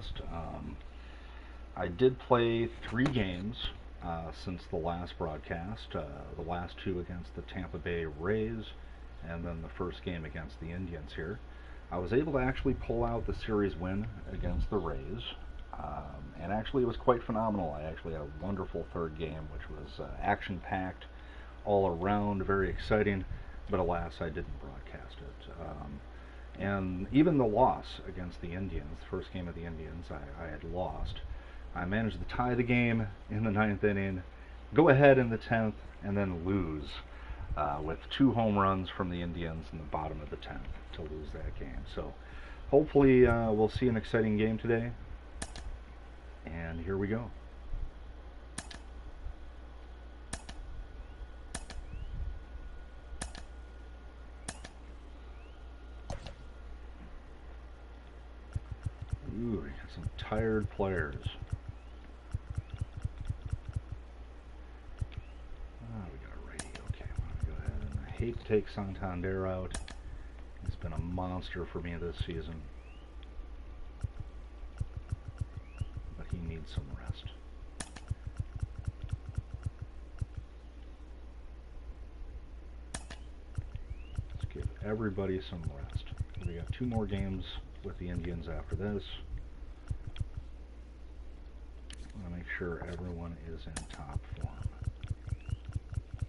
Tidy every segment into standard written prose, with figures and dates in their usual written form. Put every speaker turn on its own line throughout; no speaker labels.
broadcast. I did play 3 games since the last broadcast, the last 2 against the Tampa Bay Rays, and then the first game against the Indians here. I was able to actually pull out the series win against the Rays, and actually it was quite phenomenal. I actually had a wonderful third game, which was action-packed all around, very exciting, but alas, I didn't broadcast it. And even the loss against the Indians, the first game of the Indians, I had lost. I managed to tie the game in the 9th inning, go ahead in the 10th, and then lose with 2 home runs from the Indians in the bottom of the 10th to lose that game. So hopefully we'll see an exciting game today. And here we go. Ooh, we got some tired players. We got a Reyes. Okay, I'm going to go ahead. And I hate to take Santander out. He's been a monster for me this season. But he needs some rest. Let's give everybody some rest. We got 2 more games with the Indians after this. I want to make sure everyone is in top form.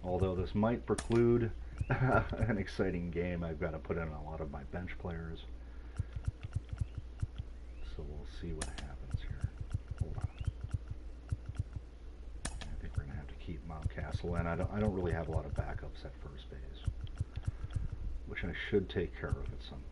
Although this might preclude an exciting game, I've got to put in a lot of my bench players. So we'll see what happens here. Hold on. I think we're going to have to keep Mountcastle in. I don't really have a lot of backups at first base, which I should take care of at some point.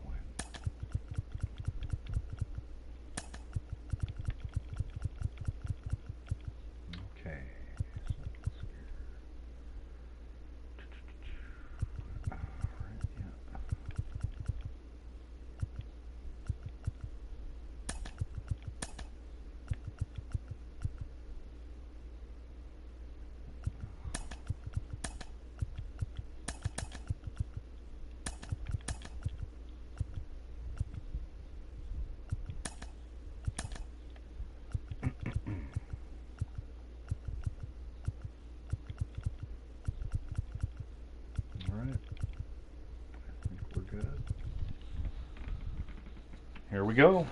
Here we go.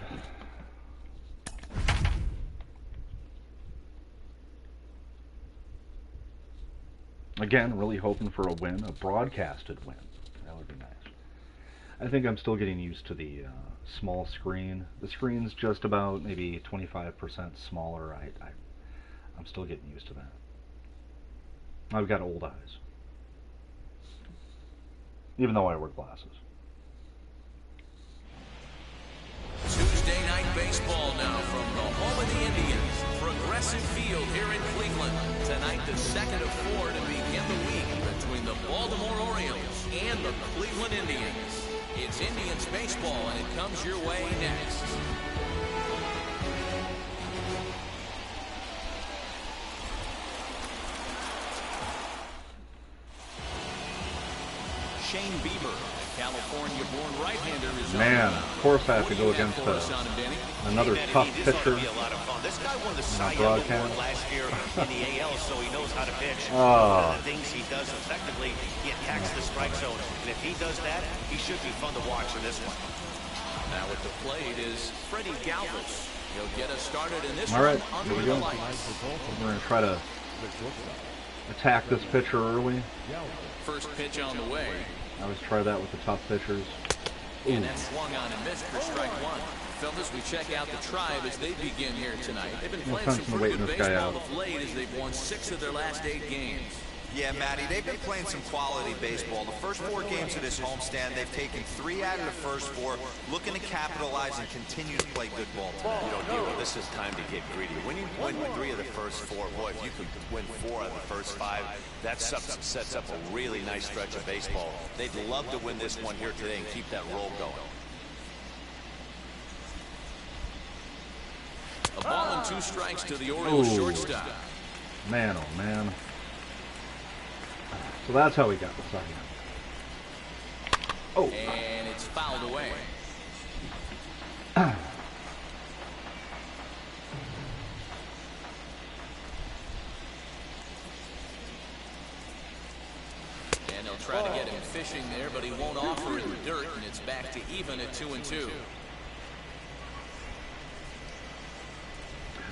Again, really hoping for a win, a broadcasted win. That would be nice. I think I'm still getting used to the small screen. The screen's just about maybe 25% smaller. I'm still getting used to that. I've got old eyes, even though I wear glasses.
Tuesday night baseball now from the home of the Indians, Progressive Field here in Cleveland. Tonight, the second of 4 to begin the week between the Baltimore Orioles and the Cleveland Indians. It's Indians baseball, and it comes your way next. Shane Bieber, California-born right-hander, is
man. Of course, I have to go against another tough pitcher in my broadcast.
Last year in the AL, so he knows how to pitch.
Oh.
The things he does effectively, he attacks the strike zone, and if he does that, he should be fun to watch in this one.
Now at the plate is Freddy Galvez. He'll get us started in this
All right,
one
here we
under
go.
the lights.
We're going to try to attack this pitcher early.
First pitch on the way.
I always try that with the tough pitchers.
And that swung on and missed for strike 1. Fellas, we check out the Tribe as they begin here tonight. They've been playing some pretty good baseball of late as they've won 6 of their last 8 games.
Yeah, Matty, they've been playing some quality baseball. The first 4 games of this homestand, they've taken 3 out of the first 4, looking to capitalize and continue to play good ball tonight.
You know, Diego, this is time to get greedy. When you win 3 of the first 4, boy, if you could win 4 out of the first 5, that sets up a really nice stretch of baseball. They'd love to win this one here today and keep that roll going.
A ball and 2 strikes to the Orioles shortstop.
Man, oh man. So that's how we got the second. Oh.
And it's fouled away. They'll try to get him fishing there, but he won't offer in the dirt, and it's back to even at 2-2.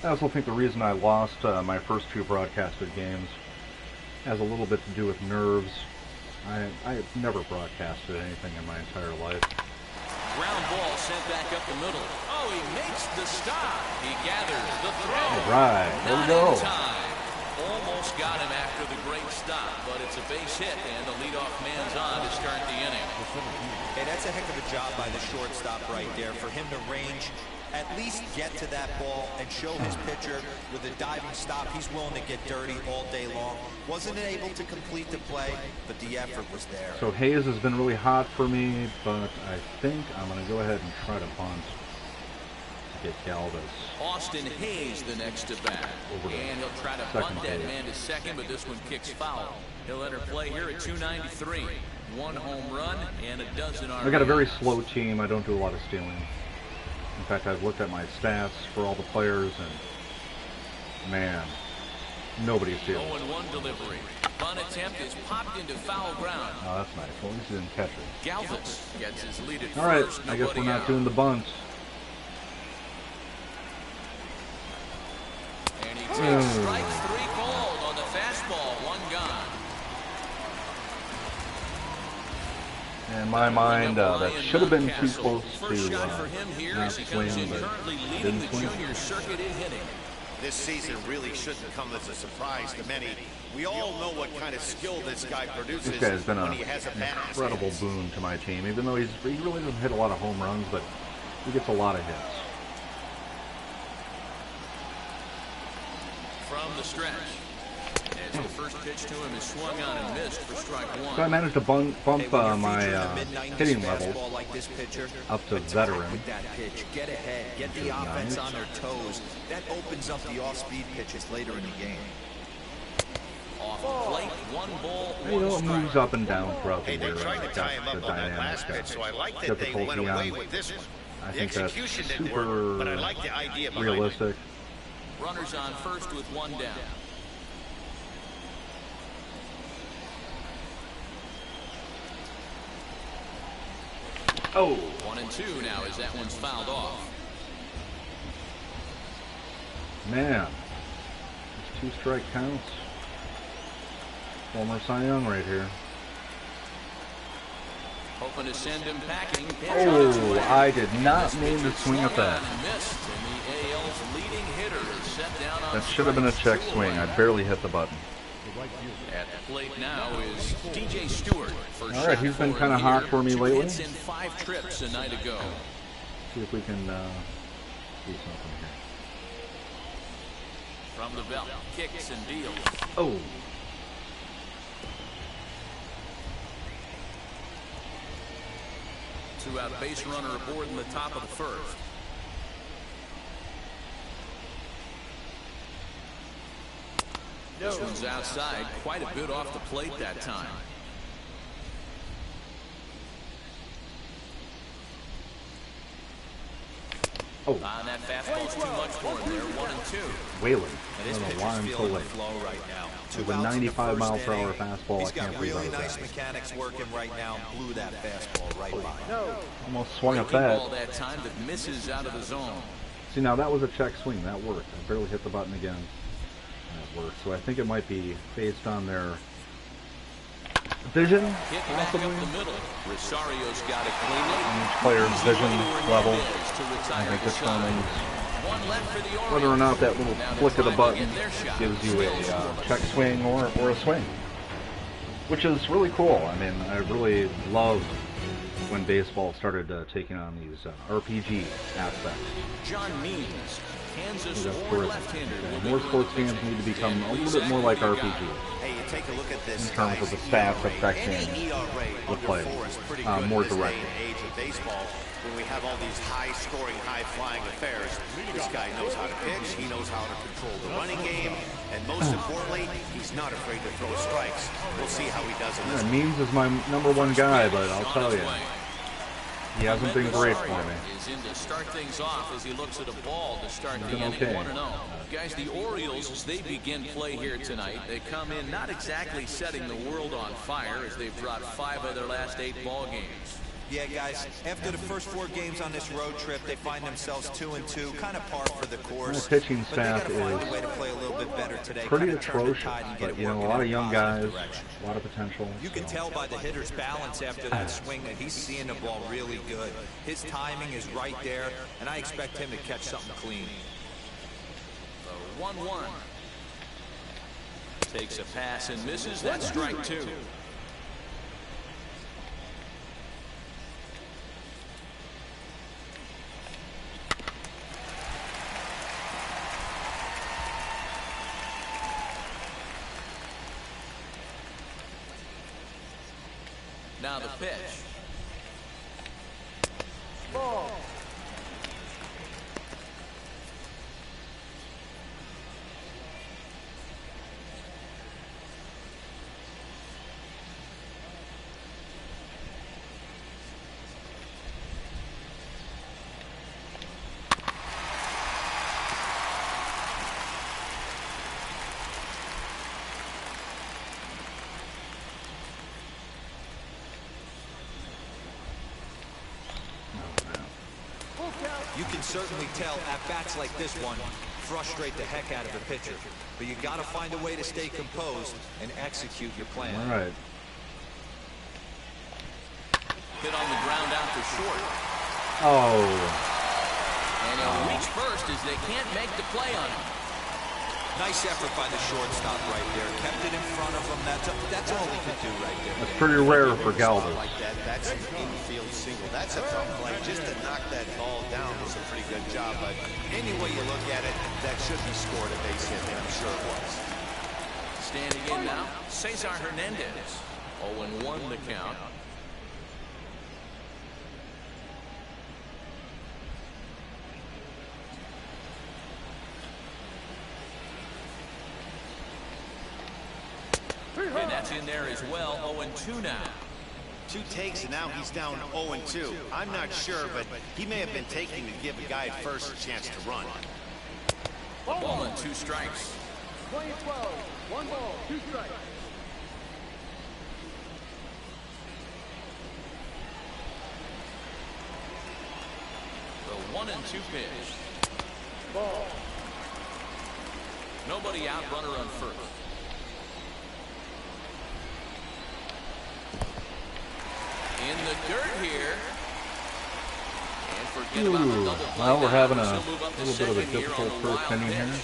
I also think the reason I lost my first two broadcasted games has a little bit to do with nerves. I've never broadcasted anything in my entire life.
Ground ball sent back up the middle. Oh, he makes the stop. He gathers the throw.
All right, there we
Not
go.
in time. Almost got him after the great stop, but it's a base hit, and the leadoff man's on to start the inning.
Hey, that's a heck of a job by the shortstop right there. For him to range, at least get to that ball and show his pitcher with a diving stop. He's willing to get dirty all day long. Wasn't able to complete the play, but the effort was there.
So Hayes has been really hot for me, but I think I'm going to go ahead and try to bunt to get Galvez.
Austin Hayes the next to bat. And he'll try to bunt that man to second, but this one kicks foul. He'll enter play here at 293. 1 home run and a dozen RBIs.
I got a very slow team. I don't do a lot of stealing. In fact, I've looked at my stats for all the players, and man, nobody's stealing.
0-1 delivery. Bunt attempt is popped into foul ground.
Oh, that's nice. Well, at least he didn't catch it.
Galvez gets his lead at
All right,
first.
I guess we're not
out.
doing the bunt.
And he takes strike 3 called on the fastball. 1 gone.
In my mind, that should have been too close
First
to
shot for him here
not
as he comes
swing,
in
but
currently leading
didn't
the
swing.
junior circuit in hitting.
This season really shouldn't come as a surprise to many. We all know what kind of skill this guy produces.
This guy's been
when
an
he has a bat in his
incredible
hands.
boon to my team, even though he really doesn't hit a lot of home runs, but he gets a lot of hits.
From the stretch. As the first pitch to him is swung on and missed for strike 1.
So I managed to bump my hitting level
like this pitcher,
up to veteran.
with that pitch, get ahead, get the offense on their toes. That opens up the off-speed pitches later in the game.
Off the plate, 1 ball,
You know,
1
it
strike.
moves up and down throughout the
Hey, they
year.
tried to
That's
tie him
the
up on that
dynamic
last pitch, so I like that they went
difficulty
away
on.
with this one.
I
The
think that's
execution didn't
super
work, but I like the idea behind it.
realistic.
Runners on first with 1 down.
Oh,
1-2 now as that one's fouled off.
man. It's 2 strike counts. Former Cy Young right here.
Hoping to send him packing.
Oh, I did not mean to swing at that.
Missed, and the AL's leading hitter is set down on
That should have been a check swing. I barely hit the button.
At the plate now is DJ Stewart.
All right, he's been kind of hot for me lately.
Hits in 5 trips a night ago.
See if we can do something here.
From the belt, kicks and deals.
Oh.
Two-out base runner aboard in the top of the first. This one's outside, quite a bit off the plate that time.
Oh.
That fastball's too much for him there. 1-2.
Wailing.
And his
I don't know
pitcher's
why I'm so
feeling the
late.
flow right now.
With a 95 mile per hour fastball,
He's
I can't
got
breathe
really
out of
nice
that.
mechanics working right now. Blew that fastball right by.
Almost swung at
Breaking ball
that.
that time that misses out of the zone.
See, now that was a check swing. That worked. I barely hit the button again. That worked. So I think it might be based on their vision,
Hit back
possibly.
up the middle. Rosario's got it cleanly.
Each player's vision level.
To
I
retire
think
the
this
side.
one,
One left for the Orioles.
whether or not that little
Now
flick of the
they're trying to
button
get their shot.
gives you a
Still
check swing or a swing, which is really cool. I mean, I really loved when baseball started taking on these RPG aspects.
John Means, Kansas
That's
or
terrific.
left-hander.
More sports games need to become a little bit more like RPGs.
Hey, you take a look at this
In terms of the stats affecting the play. More
direct.
directed.
Age of baseball, when we have all these high-scoring, high-flying affairs, this guy knows how to pitch. He knows how to control the running game, and most importantly, he's not afraid to throw strikes. We'll see how he does in this.
Yeah, Means is my #1 guy, but I'll tell you, He hasn't been great for me.
Is in to start things off as he looks at a ball to start the inning.
Okay.
1-0. Guys, the Orioles, as they begin play here tonight, they come in not exactly setting the world on fire as they've dropped 5 of their last 8 ball games.
Yeah, guys, after the first 4 games on this road trip, they find themselves 2-2, kind of par for the course.
The pitching
But they
staff
got to find
is
a way to play a little bit better today.
pretty
Kinda turn the
atrocious,
tide and get
but
it
you know, a
working
lot
in
of young
positive
guys,
direction.
a lot of potential.
You can tell by the hitter's balance after that swing that he's seeing the ball really good. His timing is right there, and I expect him to catch something clean.
The 1-1. Takes a pass and misses. That's strike 2. Now the pitch. Ball.
You can certainly tell at-bats like this one frustrate the heck out of a pitcher. But you got to find a way to stay composed and execute your plan.
All right.
Hit on the ground out to short.
Oh.
And he'll reach first as they can't make the play on him.
Nice effort by the shortstop right there. Kept it in front of him. That's all he could do right there.
That's pretty rare for Galvez.
Like that, that's an infield single. That's a tough play. Just to knock that ball down was a pretty good job. But any way you look at it, that should be scored a base hit, and I'm sure it was.
Standing in now, Cesar Hernandez. 0-1 the count. And that's in there as well. 0-2 now.
2 takes, and now he's down 0-2. I'm not sure, but he may have been taking to give a guy at first a chance to run.
Ball and 2 strikes.
20-12, 1 ball, 2 strikes.
The 1-2 pitch.
Ball.
Nobody out, runner on first. In the dirt here. And forget about the double play.
Well, we're having a
He'll move up to
little bit of a
second here
difficult
on the
first
wild
inning here.
pitch.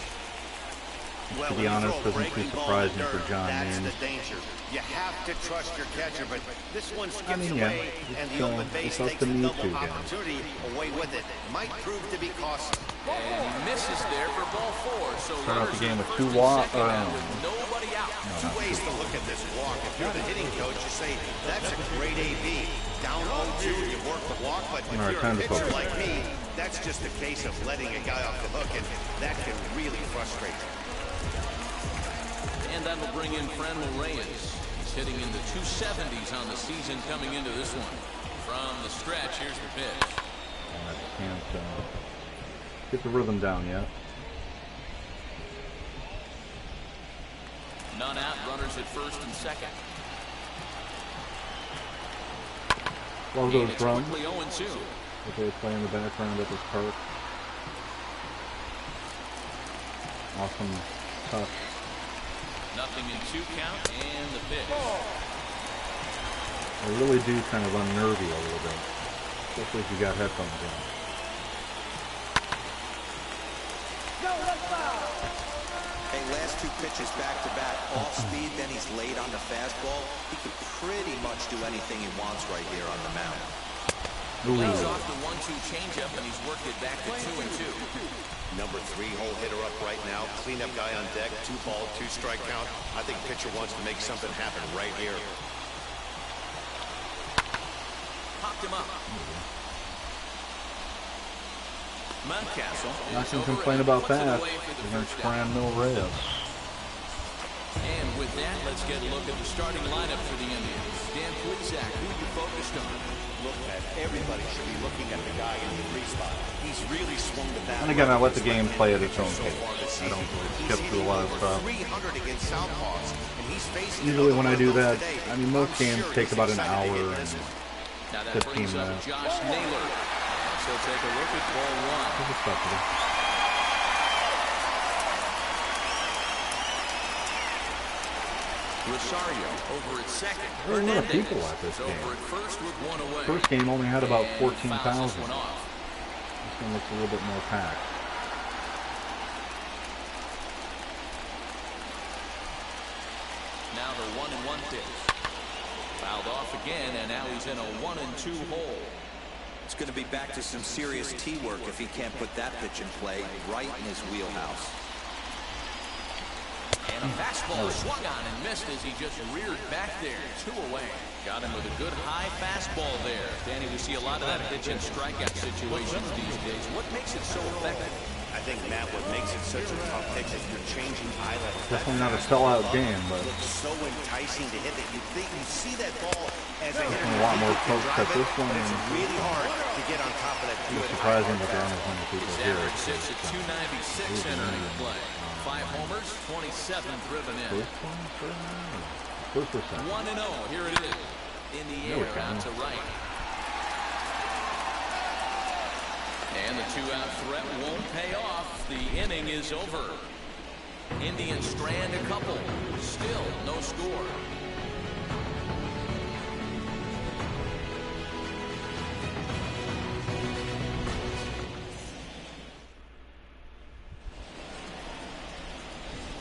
Well,
To be honest, doesn't too surprising for John
That's
Means.
the danger. You have to trust your catcher, but this one skips
mean, yeah,
away, and
it's,
the open base
it's up
takes
to
the
me
double
too, guys.
opportunity away with it. Might prove to be costly.
And he misses there for ball 4. So
Start out the
runners
game
in
with
first
2
and
walks.
second now with nobody out.
Two ways to look at this walk. If you're the hitting coach, you say, that's a great AB. Down 0-2, you work the walk, but if
All right,
you're
time
a
to
pitcher
focus.
like me, that's just a case of letting a guy off the hook, and that can really frustrate you.
And that'll bring in Reyes. He's hitting in the 270s on the season coming into this one. From the stretch, here's the pitch.
I can't get the rhythm down yet.
None out, runners at first and second.
Love
And
those
it's
drums
quickly 0-2.
that they play in the background at this park. Awesome touch.
Nothing in 2 count, and the pitch.
They really do kind of unnerve you a little bit, especially if you got headphones in.
No, that's foul.
Hey, last 2 pitches back-to-back, off speed, then he's late on the fastball. He could pretty much do anything he wants right here on the mound.
Lays off the 1-2 changeup, and he's worked it back to 2-2.
Number 3 hole hitter up right now. Cleanup guy on deck. 2 ball, 2 strike count. I think pitcher wants to make something happen right here.
Popped him up. Mountcastle.
Not going to complain about that against Reyes.
And with with that, let's get a look at the starting lineup for the Indians. Dan Plesac, who you focused on?
Look, at everybody should be looking at the guy in the 3 spot. He's really swung the bat.
And again, I let the game play at its own pace. I don't really skip through a lot of stuff.
300 against southpaws, and he's facing
Usually when I do that, I mean, most games take about an hour and
Now that
15
brings up
minutes.
Josh Naylor. So take a look at ball 1.
Respectable.
Rosario over at second.
There are a lot of
Hernandez
people at this
over
game.
at first with 1 away.
First game only had about
And
14,000.
fouls this one off.
This one looks a little bit more packed.
Now the 1-1 pitch. Fouled off again, and now he's in a 1-2 hole.
It's going to be back to some serious tee work if he can't put that pitch in play right in his wheelhouse.
And a fastball swung on and missed as he just reared back there. 2 away. Got him with a good high fastball there. Danny, we see a lot of that pitch and strikeout situations these days. What makes it so effective?
I think, Matt, what makes it such a tough pitch is you're changing eye level.
Definitely not a sellout game, but
It's so enticing to hit that you think you see that ball as a hitter.
definitely a lot more folks at this one.
But it's
And
really hard to get on top of that.
it's surprising that there aren't as many people
His
here.
average sits at 296 entering play. 5 homers, 27 driven in.
First one, first or second?
1-0. Here it is. In the
There we
air,
go.
out to right. And the 2-out threat won't pay off. The inning is over. Indians strand a couple. Still no score.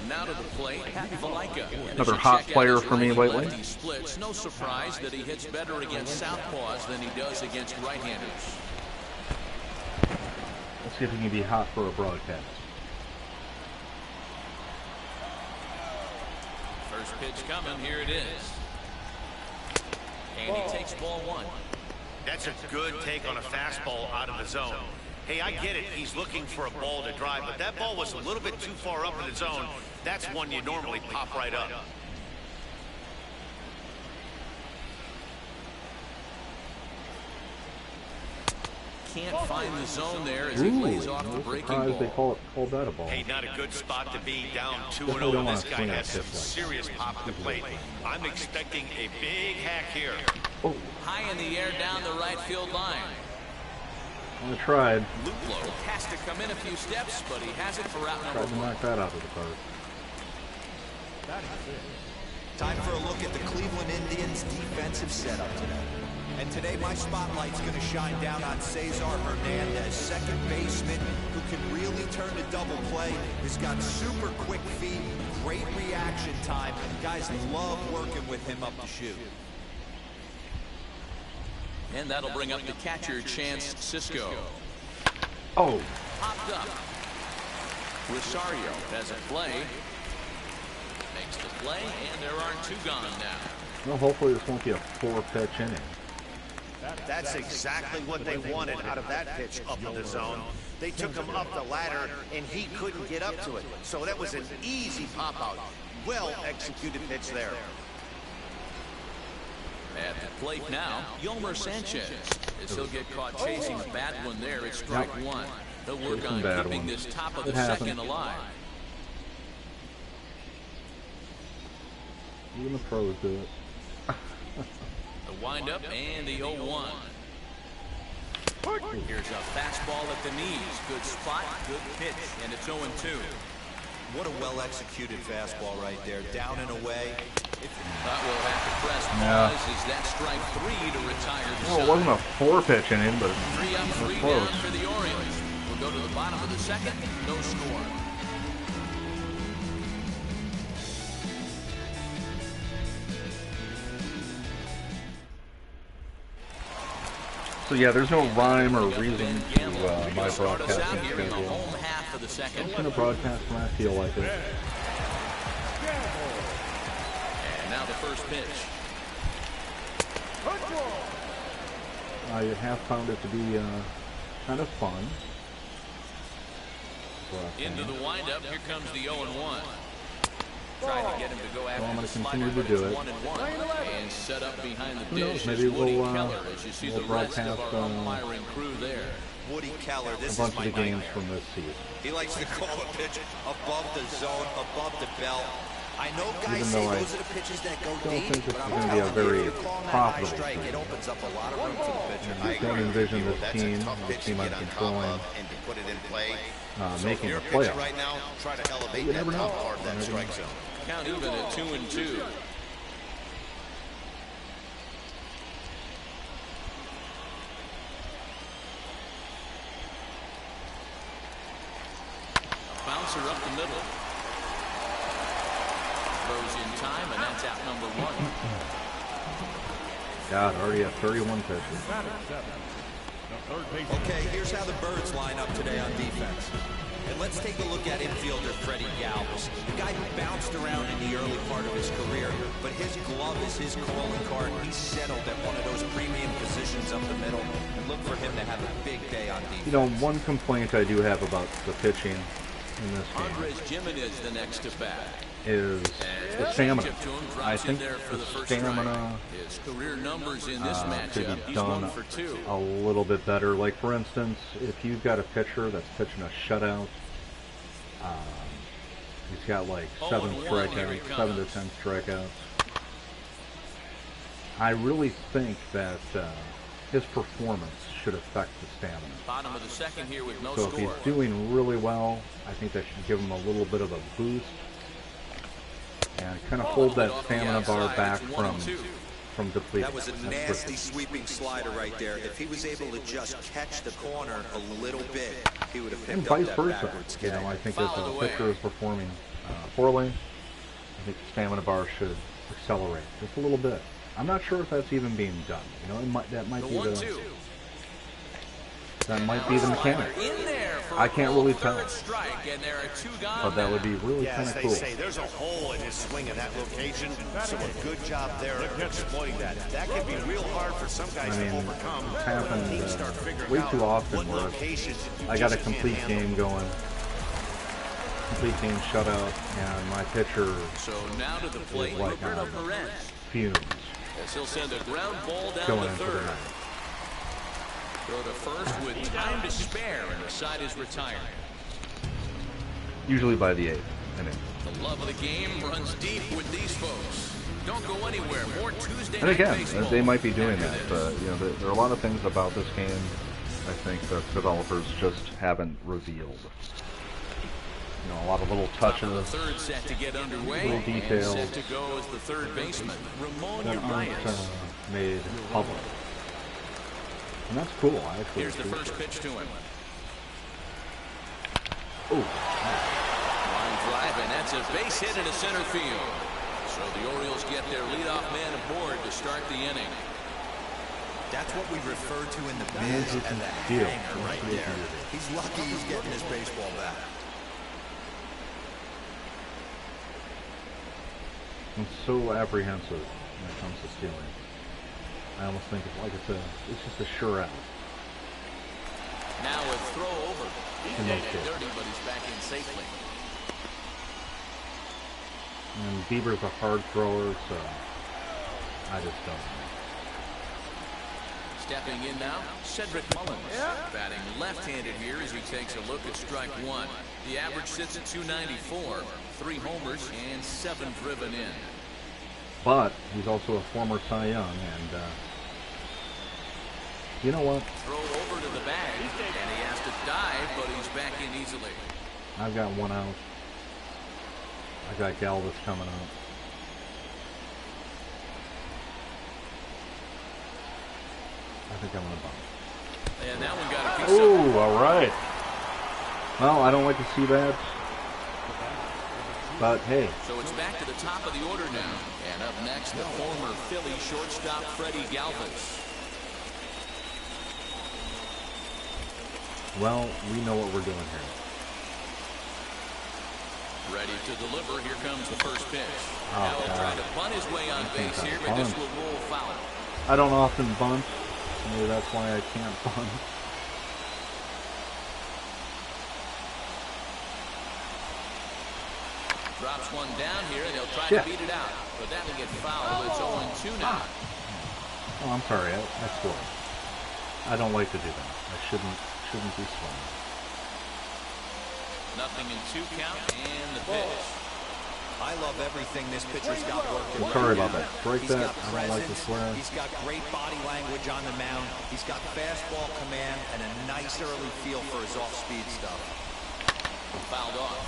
Now to the plate, Pat Valaika.
Another hot player for me lately.
Splits. No surprise that he hits better against southpaws than he does against right-handers.
Let's see if he can be hot for a broadcast.
First pitch coming. Here it is. And he takes ball 1.
That's a good take on a fastball out of the zone. Hey, I get it. He's looking for a ball to drive, but that ball was a little bit too far up in the zone. That's one you normally pop right up.
Can't find the zone there as he
Ooh,
lays off the
no
breaking
surprise they
ball.
called that a ball.
Hey, not a good spot to be, down 2-0,
Definitely don't
and
want
this
to
guy
swing at
has some
pitch like that.
serious pop at the plate. I'm expecting a big hack here.
Oh,
High in the air down the right field line.
I tried.
Luplo has to come in a few steps, but he has it for out
Tried
number
to
1.
knock that out of the park.
Time for a look at the Cleveland Indians' defensive setup today. And today my spotlight's going to shine down on Cesar Hernandez, second baseman who can really turn to double play. He's got super quick feet, great reaction time. Guys love working with him up the chute.
And that'll bring up the catcher, Chance Cisco.
Oh,
Popped up. Rosario has a play. Makes the play, and there are 2 gone now.
well, hopefully this won't be a 4-pitch inning.
That's exactly what they wanted out of that pitch up in the zone. They took him up the ladder, and he couldn't get up to it. So that was an easy pop-out. Well-executed pitch there.
At the plate now, Yolmer Sanchez. As he'll get caught chasing a bad one there, it's strike 1. They'll work
Chasing
on
bad
keeping
ones.
this top of
It
the
happens.
second alive.
Even the pros do it.
The windup and the 0-1. Here's a fastball at the knees. Good spot, good pitch, and it's 0-2.
What a well-executed fastball right there, down and away.
But we'll have to press
Yeah.
pause as that strike 3 to retire the
Well, it
side.
wasn't a 4-pitch inning, but
3 up,
it
3
was
down
close.
for the Orioles. We'll go to the bottom of the second. No score.
So yeah, there's no rhyme or reason
Ben
to
Gamble.
my
Start us out
broadcasting
here in the
schedule.
home half of the second.
I'm going to broadcast when I feel like it.
And now the first pitch.
I have found it to be kind of fun.
Into the windup. Here comes the 0-1. Trying to get him to go after
I'm going
the
to continue
slider,
to
but
do
it's
it.
1-1. And set up behind the
Who knows,
dish
maybe
is Woody
we'll
Keller as you see the rest of
broadcast
our umpiring crew there.
Woody Keller,
a
this
bunch
is
of
my
the games
nightmare.
from this season.
He likes to call a pitch above the zone, above the belt. I know guys
Even
say
though I
those are the pitches that go
don't
deep,
think this
but
is
I'm
going to be a
telling you,
very
if you're calling that high
profitable
strike,
season.
it opens up a lot of room for the pitcher.
I don't envision this team, the team I'm controlling,
and to put it in play.
making
Your
the
pitcher
playoffs.
right now, try to elevate
You
that
never know.
top part of that strike zone.
Count even at 2-2. Bouncer up the middle. Throws in time, and that's out number 1.
God, already at 31 pitches.
Okay, here's how the Birds line up today on defense. And let's take a look at infielder Freddy Galvez, the guy who bounced around in the early part of his career, but his glove is his calling card. He's settled at one of those premium positions up the middle, and look for him to have a big day on defense.
You know, one complaint I do have about the pitching in this game
Andres Jimenez the next to bat.
is the stamina.
Chip to him,
I
drops in
think
there for
the
first
stamina
strike. His career numbers in this
could
matchup,
be
he's
done
1 for 2.
a little bit better. Like, for instance, if you've got a pitcher that's pitching a shutout, he's got like 7 strikeouts, 7 to 10 strikeouts. I really think that his performance should affect the stamina.
Bottom of the second here with no
So if
score.
he's doing really well, I think that should give him a little bit of a boost and kind of hold that stamina bar back from depleting.
That was a nasty sweeping slider right there. If he was able to just catch the corner a little bit, he would have
And
picked up
vice
that
versa.
backwards
You
kick.
know, I think if a pitcher is performing poorly, I think the stamina bar should accelerate just a little bit. I'm not sure if that's even being done. You know, that might be the mechanic.
In there for
I can't really tell.
third strike, and there are 2 gone
But that
now.
would be really
Yeah,
kind
as
of
they
cool.
say, there's a hole in his swing in that location, so a good job there of exploiting that. That can be real hard for some guys
I mean,
to overcome.
it's happened
Teams start figuring
way
out
too often
what
where
locations you
I got a
just can't
complete
handle.
game going, complete game shutout, and my pitcher
So now to the plate,
like
Roberto Perez.
fumes
As he'll send a ground ball down
going
the
into the
third.
night.
Throw to first with time to spare, and the side is retired.
Usually by the 8th inning.
The love of the game runs deep with these folks. Don't go anywhere. More Tuesday
And
night
again,
baseball
they might be doing
after
that,
this.
but you know, there are a lot of things about this game I think that developers just haven't revealed. You know, a lot of little
Top of the
touches
third set to get underway.
Little details.
And set to go as the third baseman, Ramon
that aren't
Reyes.
made public. And that's cool. I actually
Here's the
appreciate
first pitch to him.
Oh,
Line drive, and that's a base hit into center field. So the Orioles get their leadoff man aboard to start the inning.
That's what we refer to in the
That
biz
is
as a
deal.
hanger right
That's what
there.
it is.
He's lucky he's getting his baseball back.
I'm so apprehensive when it comes to stealing. I almost think it's like it's just a sure out.
Now a throw over.
In most cases.
Dirty, but he's back in safely.
And Bieber's a hard thrower, so I just don't.
Stepping in now, Cedric Mullins. Batting left-handed here as he takes a look at strike 1. The average sits at 294. 3 homers and 7 driven in.
But he's also a former Cy Young, and you know what?
Throw over to the bag, and he has to dive, but he's back in easily.
I've got one out. I got Galvez coming up. I think I'm gonna bunt.
And that one got a piece of.
Oh, all right. Well, I don't like to see that, but hey,
So it's back to the top of the order now. And up next, the former Philly shortstop Freddy Galvez.
well, we know what we're doing here.
Ready to deliver. Here comes the first pitch.
Oh,
Now he'll try
God.
to bunt his way on
I
base
can't
here, but this
bunt.
will roll foul.
I don't often bunt. Maybe that's why I can't bunt.
Drops one down here, and he'll try
Shit.
to beat it out. But that will get fouled. It's 0-2 now.
Oh, I'm sorry. I swore. I don't like to do that. I shouldn't be swearing.
Nothing in 2 count, and the pitch.
I love everything this pitcher's got working.
I'm sorry about that. Strike
He's
that.
got
I don't like to
presence.
swear.
He's got great body language on the mound. He's got fastball command and a nice early feel for his off-speed stuff.
Fouled off.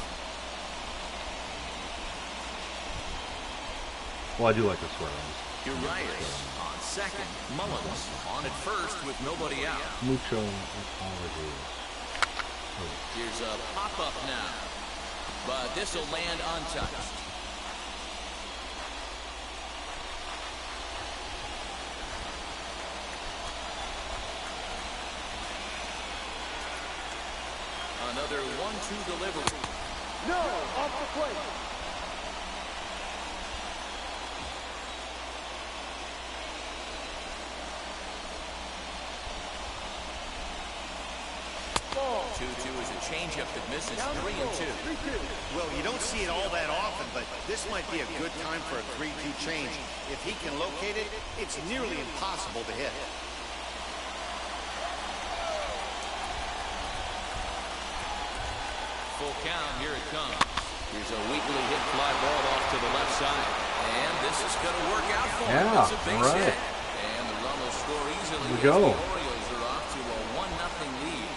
Well, I do like to swear.
Here's Reyes on second. Mullins on at first with nobody out.
Mucho apologies.
Here's a pop-up now. But this will land untouched. Another 1-2 delivery.
No, off the plate. Ball.
2-2 is a changeup that misses.
Down the
3-2.
road, 3-2.
Well, you don't see it all that often, but this might be a good time for a 3-2 change. If he can locate it, it's nearly impossible to hit.
Full count, here it comes. Here's a weakly hit fly ball off to the left side. And this is going to work out for him.
Yeah,
It's a base
all right.
hit. And the run will score easily.
Here we
as
go.
The Orioles are off to a 1-0 lead.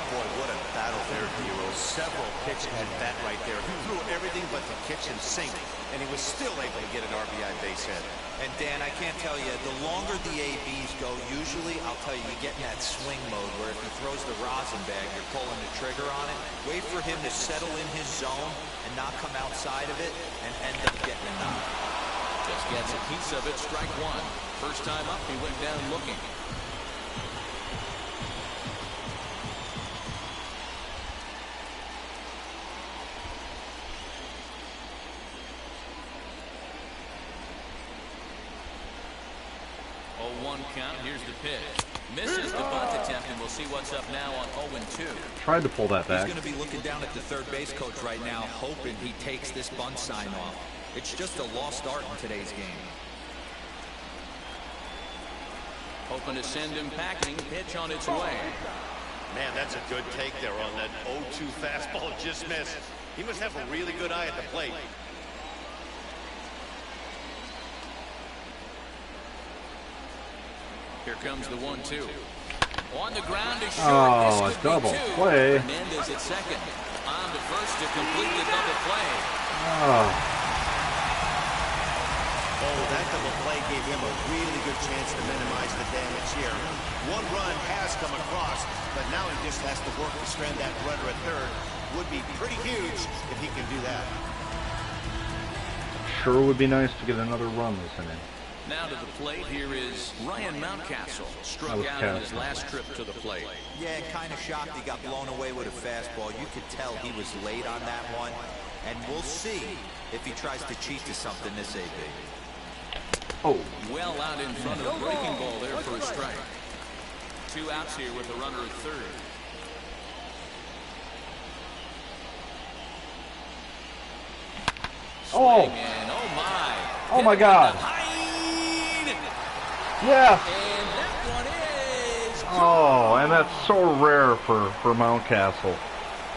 Boy, what a battle there, Hero. Several pitches at bat right there. He threw everything but the kitchen sink, and he was still able to get an RBI base hit.
And Dan, I can't tell you, the longer the ABs go, usually, I'll tell you, you get in that swing mode where if he throws the rosin bag, you're pulling the trigger on it. Wait for him to settle in his zone and not come outside of it and end up getting a knock.
Just gets a piece of it, strike one. First time up, he went down looking. One count. Here's the pitch. Misses the bunt attempt, and we'll see what's up now on 0-2.
Tried to pull that back.
He's going to be looking down at the third base coach right now, hoping he takes this bunt sign off. It's just a lost art in today's game.
Hoping to send him packing. Pitch on its way.
Man, that's a good take there on that 0-2 fastball just missed. He must have a really good eye at the plate.
Here comes the 1-2. On the ground is short.
Oh,
This
a
could be
double
two.
play.
Hernandez at second. On to first to complete the double play.
Oh,
Oh, that double play gave him a really good chance to minimize the damage here. One run has come across, but now he just has to work to strand that runner at third. Would be pretty huge if he can do that.
sure would be nice to get another run this inning.
Now to the plate, here is Ryan Mountcastle. Struck
was
out on his
Castle.
last trip to the plate.
Yeah, kind of shocked he got blown away with a fastball. You could tell he was late on that one. And we'll see if he tries to cheat to something this AB.
Oh,
Well out in front of the breaking ball there for a strike. 2 outs here with a runner at third.
Oh.
Swing and oh my.
Oh
Hit
my
from
God.
the height.
yes.
And that one is
Oh, and that's so rare for Mountcastle.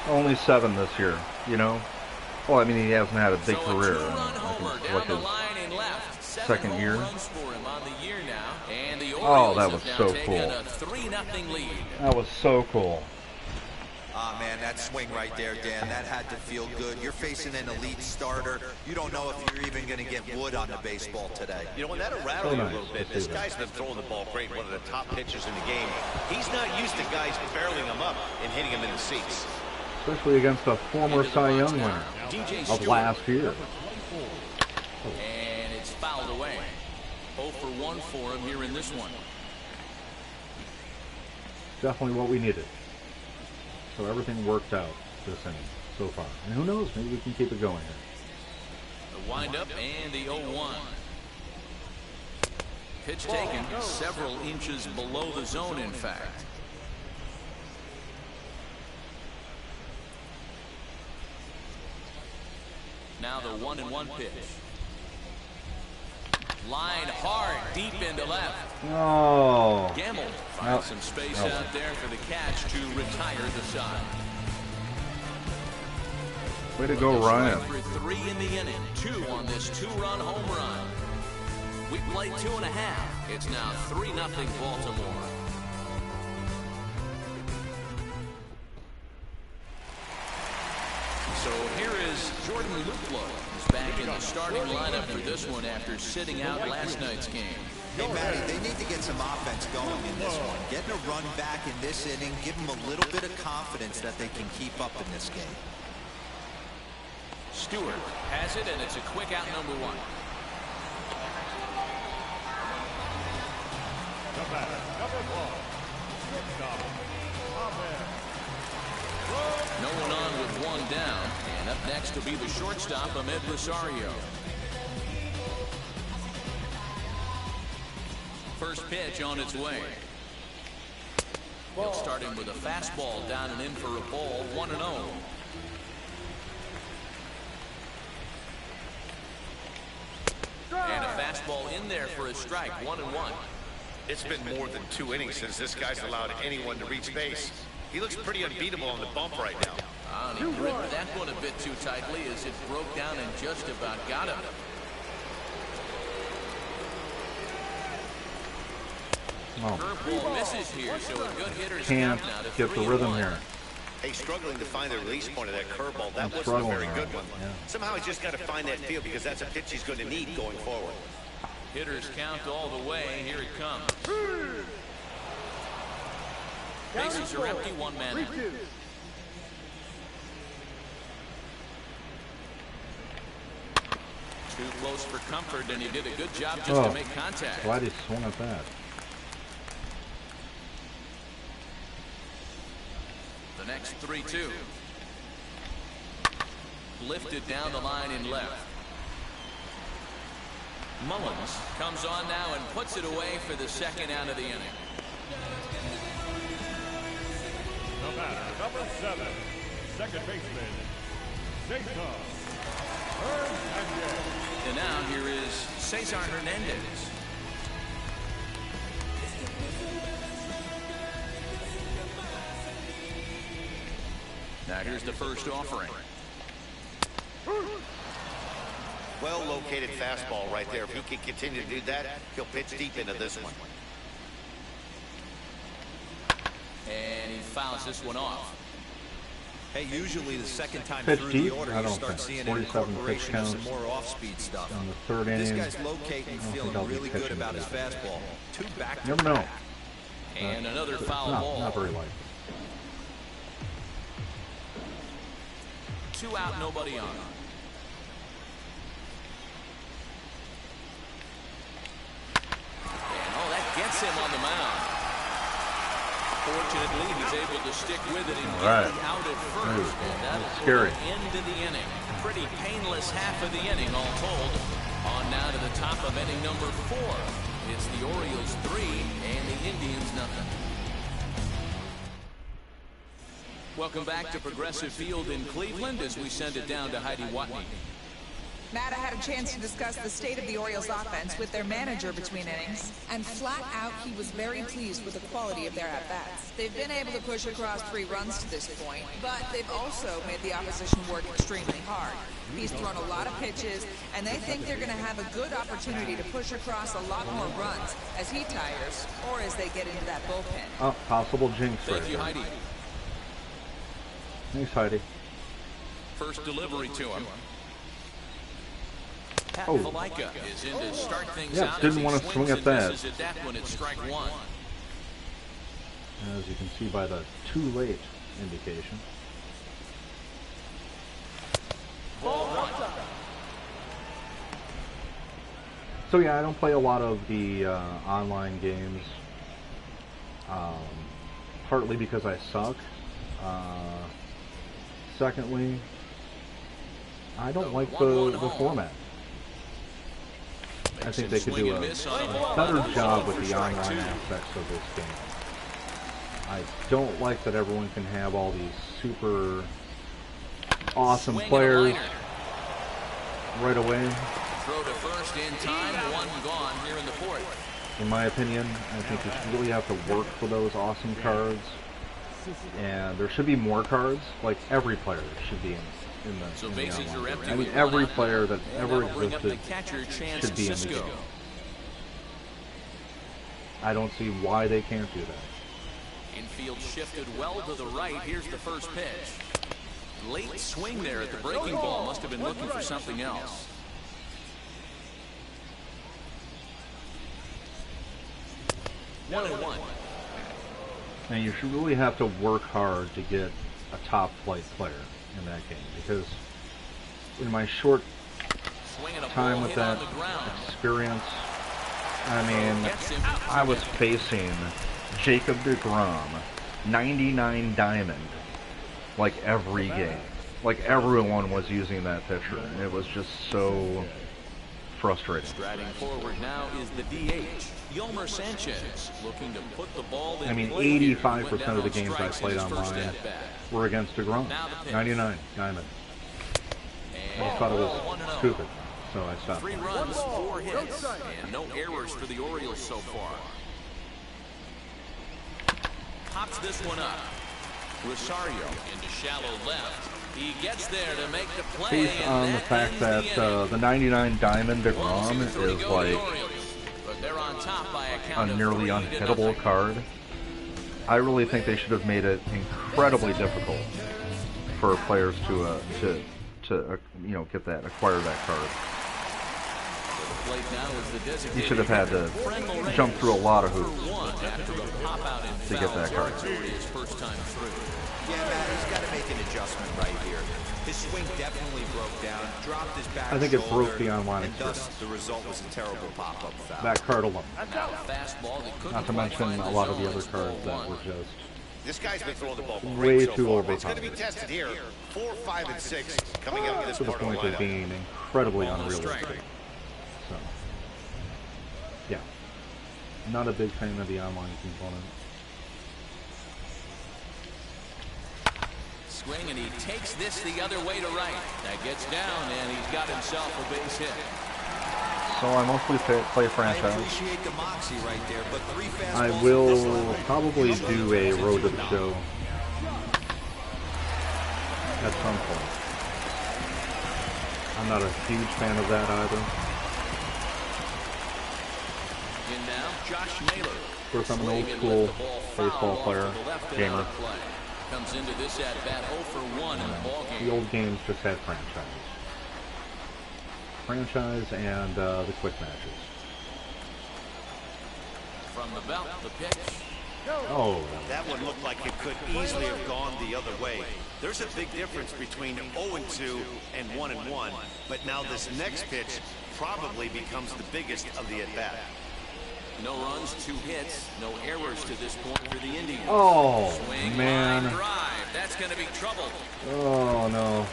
Only 7 this year, you know. Well, I mean, he hasn't had a big
so
career.
A 2-run
I
homer
think it's
down
like
the
his
line and left. 7
second
home
year.
runs for him on the year now. And the
Oh,
Orioles
that was
have
so
now taken
cool.
a 3-0 lead.
That was so cool.
Ah, man, that swing right there, Dan, that had to feel good. You're facing an elite starter. You don't know if you're even going to get wood on the baseball today.
You know, and that'll rattle
So
you
nice
a little
to
bit.
see
This
that.
guy's been throwing the ball great, one of the top pitchers in the game. He's not used to guys barreling him up and hitting him in the seats.
Especially against a former Cy Young winner
DJ
of
Stewart.
last year.
And it's fouled away. 0 for 1 for him here in this one.
Definitely what we needed. So everything worked out this inning so far. And who knows, maybe we can keep it going here.
The windup and the 0-1. Pitch taken several inches below the zone, in fact. Now the 1-1 pitch. Line hard, deep into left.
Oh.
Gamble finds some space out there for the catch to retire the side.
Way to go, Ryan.
For 3 in the inning. 2 on this 2-run home run. We played 2.5. It's now 3-0 Baltimore. So here is Jordan Luplow. He's back in the starting lineup for this one after sitting out last night's game.
Hey, Matty, they need to get some offense going in this one. Getting a run back in this inning, give them a little bit of confidence that they can keep up in this game.
Stewart has it, and it's a quick out, number 1. No one on with 1 down, and up next will be the shortstop, Ahmed Rosario. First pitch on its way. He'll start him with a fastball down and in for a ball, 1-0. And a fastball in there for a strike, 1-1.
It's been more than 2 innings since this guy's allowed anyone to reach base. He looks pretty unbeatable on the bump right now.
And he gripped that one a bit too tightly as it broke down and just about got him. Curveball misses here, so a good hitter's
Can't
count now to
get the rhythm
3-1.
here.
Hey, struggling to find the release point of that curveball. That wasn't a
struggling
very good
around
one.
it, yeah.
Somehow he's just got to find that feel because that's a pitch he's going to need going forward.
Hitters count all the way. Here it comes. Bases are empty, 1 man out. Too close for comfort, and he did a good job just to make contact.
Glad he swung at that.
The next 3-2. Lifted down the line in left. Mullins comes on now and puts it away for the 2nd out of the inning.
The batter, number 7, second baseman, Cesar Hernandez.
And now here is Cesar Hernandez. Now here's the first offering.
Well located fastball right there. If he can continue to do that, he'll pitch deep into this one.
And he fouls this one off.
Hey, usually the second time
Pitch
through
deep?
the order,
I
you
don't
start
think.
seeing an
47 pitch
incorporation of some
counts
more off-speed stuff.
on the 3rd
This
inning.
guy's locating,
I don't
feeling
think I'll be
really good
pitching
about his
to that.
fastball. 2 back-to-back.
Never know.
And another
But
foul ball.
Not very likely.
2 out, nobody on. And that gets him on the mound. Fortunately, he's able to stick with it and get the out at first. And that'll
scary.
put an end to the inning. Pretty painless half of the inning, all told. On now to the top of inning number 4. It's the Orioles 3 and the Indians nothing. Welcome back to Progressive Field in Cleveland as we send it down to Heidi Watney.
Matt, I had a chance to discuss the state of the Orioles offense with their manager between innings, and flat out, he was very pleased with the quality of their at-bats. They've been able to push across 3 runs to this point, but they've also made the opposition work extremely hard. He's thrown a lot of pitches, and they think they're going to have a good opportunity to push across a lot more runs as he tires or as they get into that bullpen.
Oh, possible jinx right
Thank you,
there.
Heidi.
Thanks, Heidi.
First delivery to him. Pat
Oh.
Valaika is in to start things
Yeah,
out.
didn't
as he
wanna
swings
swing at
and
that.
misses at that one at strike 1.
As you can see by the too late indication. So yeah, I don't play a lot of the online games, partly because I suck. Secondly, I don't like the format. I think they could do a better job with the online aspects of this game. I don't like that everyone can have all these super awesome players. right away.
Throw to first in time, one gone here in the fourth.
In my opinion, I think you should really have to work for those awesome cards. And there should be more cards. Like, every player should be in the
So
in
bases
the
are empty.
I mean,
with
every
one out.
player that ever
That'll bring up the
existed
catcher, Chance
should be in the
Cisco.
game. I don't see why they can't do that.
Infield shifted well to the right. Here's the first pitch. Late swing there at the breaking ball. Must have been looking for something else. One and one.
And you should really have to work hard to get a top flight player in that game, because in my short
Swinging a
time
ball
with
hit
that
on the ground.
experience, I mean, I was facing Jacob deGrom, 99 diamond, like every game. Like everyone was using that pitcher, and it was just so frustrating.
Striding forward now is the DH, Yolmer Sanchez, looking to put the ball in
I mean,
play here.
85% of the games I played online were against deGrom, 99 diamond. I just thought it was stupid, so I stopped.
3 runs, 4 hits, and no errors for the Orioles so far. Pops this one up. Rosario into shallow left. He gets there to make the play.
Based on the fact that the 99 diamond deGrom is like a nearly unhittable card, I really think they should have made it incredibly difficult for players to you know, acquire that card. You should have had to jump through a lot of hoops to get that card.
Yeah, Matt, he's got to make an adjustment right here. His swing definitely broke down, dropped his back
I think it broke
shoulder,
beyond line
and thus
experience.
the result was a terrible pop-up foul.
That card alone.
Now a fastball that couldn't
Not to
quite
mention
find
a lot of the
zone.
other
It's
cards that
0-1.
were just
This guy's been throwing the ball
way
great so
too
far.
over
It's going to be
top.
tested here. 4, 5, and 6 coming up in this
to the
part of the
point of
lineup.
being incredibly unrealistic. So, yeah, not a big fan of the online component.
Swing, and he takes this the other way to right. That gets down, and he's got himself a base hit.
So I mostly play
I
franchise.
appreciate the moxie right there, but 3 fastballs
I
in
will
this one.
probably do a Road to the Show at some point. I'm not a huge fan of that either.
In now, Josh Naylor.
Of course, I'm an old
Swing and
school
let the ball
baseball
foul
player,
off to the left and
gamer.
out of play. Comes into this at bat 0 for 1 in the ball game.
The old games just had franchise and the quick matches.
From the belt, the pitch.
Oh,
That one looked like it could easily have gone the other way. There's a big difference between 0-2 and 1-1, but now this next pitch probably becomes the biggest of the at-bat.
No runs, 2 hits, no errors to this point for the Indians.
oh
Swing,
man.
line drive. That's going to be trouble.
Oh no.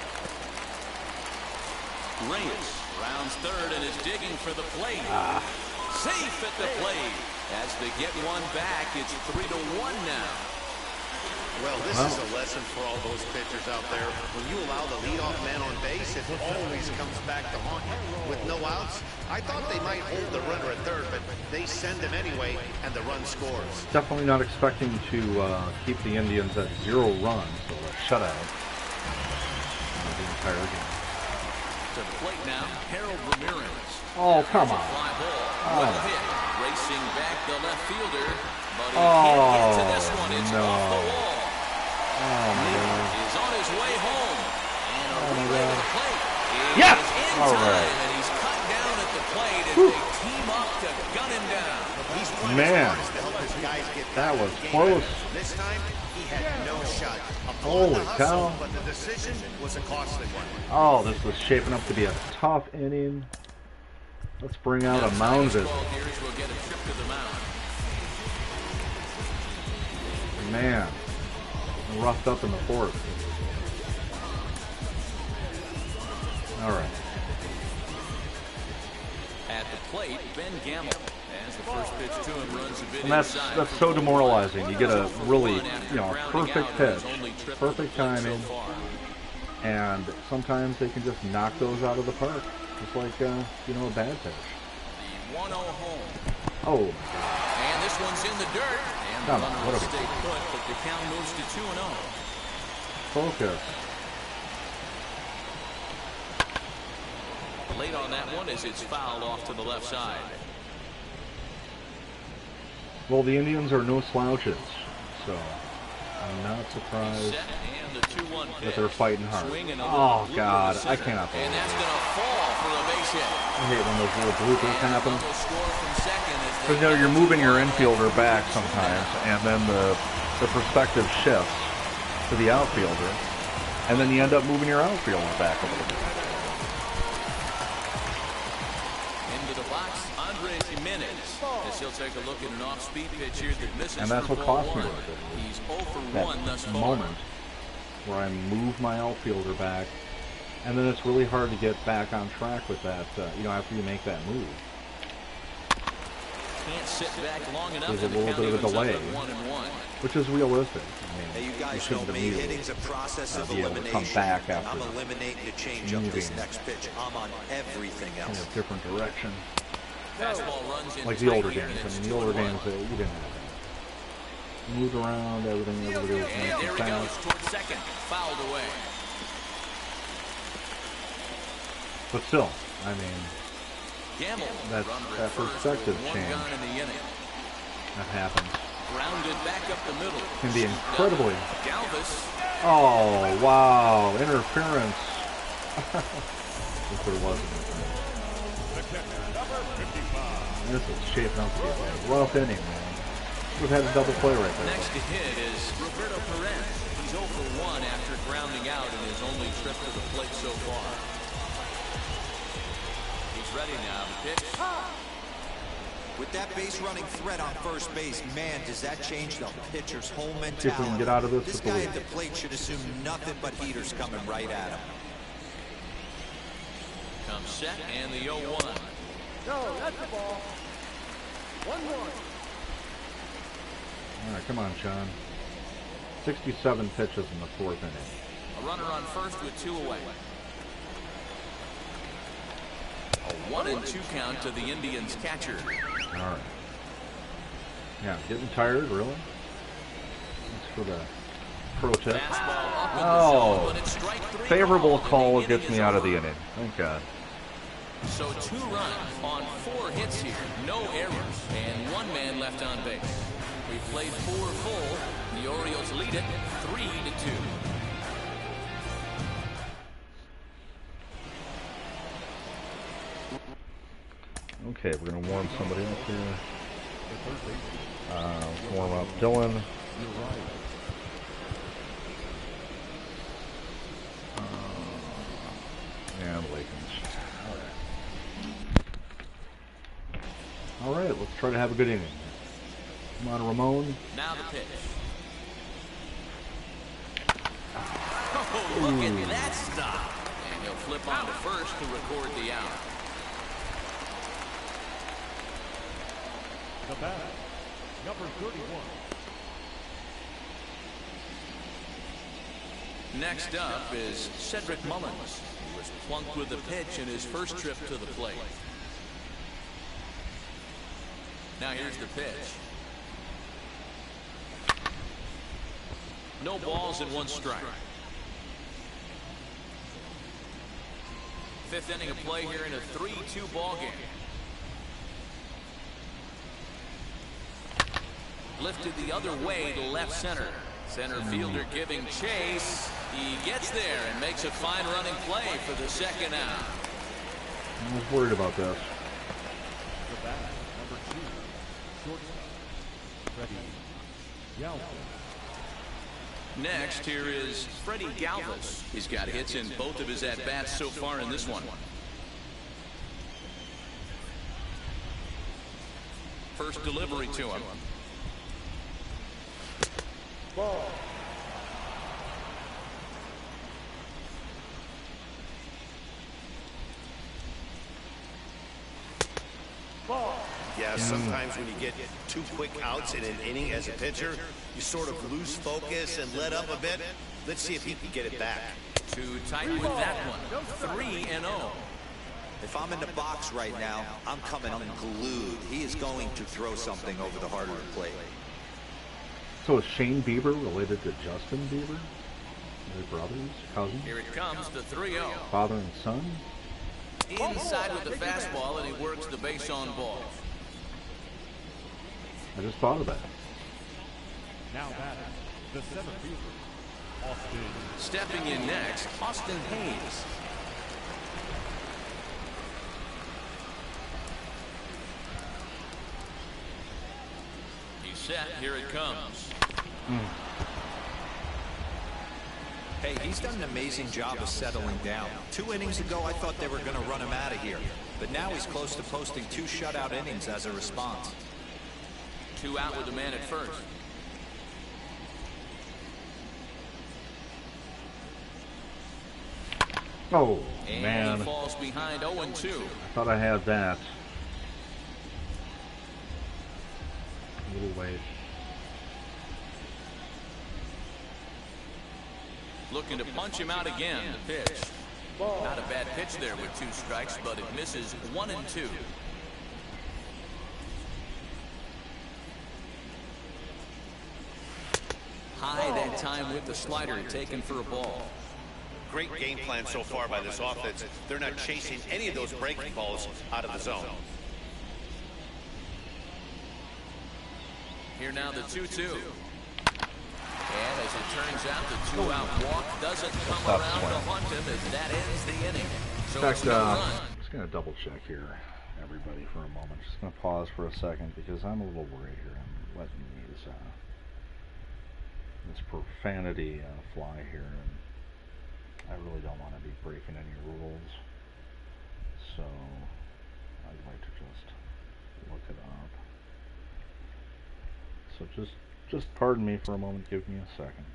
Reyes rounds third and is digging for the plate. Safe at the plate. As they get one back, it's 3-1 now.
Well, this is a lesson for all those pitchers out there. When you allow the leadoff man on base, it always comes back to haunt you. With no outs, I thought they might hold the runner at third, but they send him anyway, and the run scores.
Definitely not expecting to keep the Indians at 0 runs, so a shutout the entire game.
To the plate now, Harold Ramirez.
Oh, come on.
Fly ball,
Oh.
well hit. Racing back the left fielder, but he can't get to this one. It's
no.
off the wall.
Oh my God.
Is on his way home. And a
Oh, my
relay to
God.
the plate.
Yes!
Is in
All
time,
right.
and he's cut down at the plate, and they team up to gun him down.
He's trying
Man.
his hardest to help his guys get
That
back
was
in the game.
close.
This time, he had no shot.
Holy
The hustle,
cow.
but the decision was a costly one.
Oh, this was shaping up to be a tough inning. Let's bring out a mound visit.
Baseball gears will get a trip to the mound.
Man, roughed up in the fourth. All right.
At the plate, Ben Gamble. As the first pitch to him runs a bit
And that's
inside.
so demoralizing. You get a really,
After
you know,
grounding
perfect
out on his
pitch,
only trip
perfect
to the plate
timing,
so far.
and sometimes they can just knock those out of the park. Just like, a bad pitch.
The 1-0 home.
Oh.
And this one's in the dirt. And the runner will stay put, but the count moves to 2-0.
Focus.
Late on that one as it's fouled off to the left side.
Well, the Indians are no slouches, so I'm not surprised that they're fighting hard. Oh, God, I cannot believe it.
And that's going to fall for a base hit.
I hate when those little bloopers happen. Because, you're moving your infielder back sometimes, and then the perspective shifts to the outfielder, and then you end up moving your outfielder back a little bit.
He'll take a look at an off-speed pitch here that misses.
And that's what cost me right there.
He's 0 for 1 thus far.
Moment where I move my outfielder back, and then it's really hard to get back on track with that. After you make that move,
can't sit back long enough.
There's a little bit of a delay, which is realistic.
Hey, you guys
shouldn't
know me, hitting's a process of
be able to come
elimination.
back after
I'm eliminating to change up this next pitch. I'm on everything else.
In a different direction.
Fastball runs in
like the older games. I mean, the older games, you didn't have that. You moved around, everybody was nice and
there he
fast.
goes towards second. Fouled away.
But still, I mean, that perspective change that happens
Grounded back up the middle.
can be incredibly.
Galvez.
Oh, wow. Interference. If there wasn't. This is shaping up to be a rough inning, man. We've had a double play right there.
Next to hit is Roberto Perez. He's 0 for 1 after grounding out in his only trip to the plate so far. He's ready now to pitch.
With that base running threat on first base, man, does that change the pitcher's whole mentality.
See if we can get out of this.
This guy at the plate should assume nothing but heaters coming right at him.
Comes set and the 0-1.
No, that's the ball. 1-1.
All right, come on, Sean. 67 pitches in the fourth inning.
A runner on first with 2 away. A 1-2 count to the Indians' catcher.
All right. Yeah, getting tired, really? Thanks for the protest. Oh, favorable call gets me out of the inning. Thank God.
So 2 runs on 4 hits here, no errors, and 1 man left on base. We played 4 full. The Orioles lead it 3-2.
Okay, we're going to warm somebody up here. Warm up Dylan. And Lakins. All right, let's try to have a good inning. Come on, Ramon.
Now the pitch. Oh, look at that stop. And he'll flip on to first to record the out.
The batter, number 31.
Next up is Cedric Mullins, who was plunked with a pitch in his first trip to the plate. Now here's the pitch. No balls and 1 strike. 5th inning of play here in a 3-2 ball game. Lifted the other way to left center. Center fielder giving chase. He gets there and makes a fine running play for the second out.
I was worried about this.
The batter, number 2, shortstop, Freddy Galvez.
Next, here is Freddy Galvez. He's got hits in both of his at-bats so far in this one. First delivery to him.
Ball.
Yeah, sometimes when you get 2 quick outs in an inning as a pitcher, you sort of lose focus and let up a bit. Let's see if he can get it back.
Too tight with that one. 3-0.
If I'm in the box right now, I'm coming unglued. He is going to throw something over the heart of the plate.
So is Shane Bieber related to Justin Bieber? Are they brothers, cousins?
Here it comes, the 3-0.
Father and son?
Inside with the fastball, and he works the base on ball.
I just thought of that.
Now batting, the center fielder, Austin.
Stepping in next, Austin Hayes. He's set. Here it comes.
Hey, he's done an amazing job of settling down. 2 innings ago, I thought they were going to run him out of here. But now he's close to posting 2 shutout innings as a response.
2 out with the man at first.
Oh,
And
man.
he falls behind 0-2.
I thought I had that. A little late.
Looking to punch him out again. The pitch. Not a bad pitch there with 2 strikes, but it misses 1-2. High that time with the slider, taken for a ball.
Great game plan so far by this offense. They're not chasing any of those breaking balls out of the zone.
Here now the 2-2. And as it turns out, the 2-out walk doesn't come
Tough
around
swing.
to haunt him as that ends the inning. So
In
it's
fact,
no
I'm
run.
just going to double check here, everybody, for a moment. Just going to pause for a second because I'm a little worried here. I'm letting these, this profanity fly here, and I really don't want to be breaking any rules. So I'd like to just look it up. So just pardon me for a moment. Give me a second.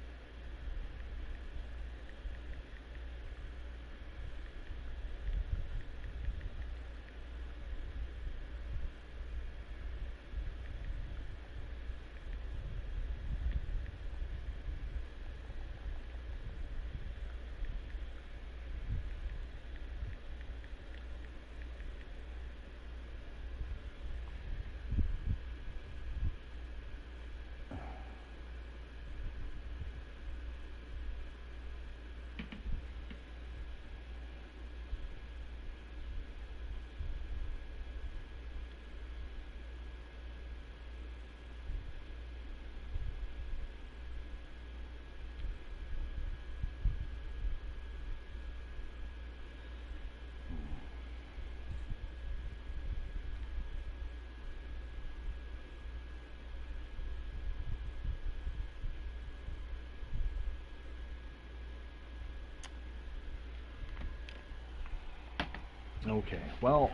Okay, well,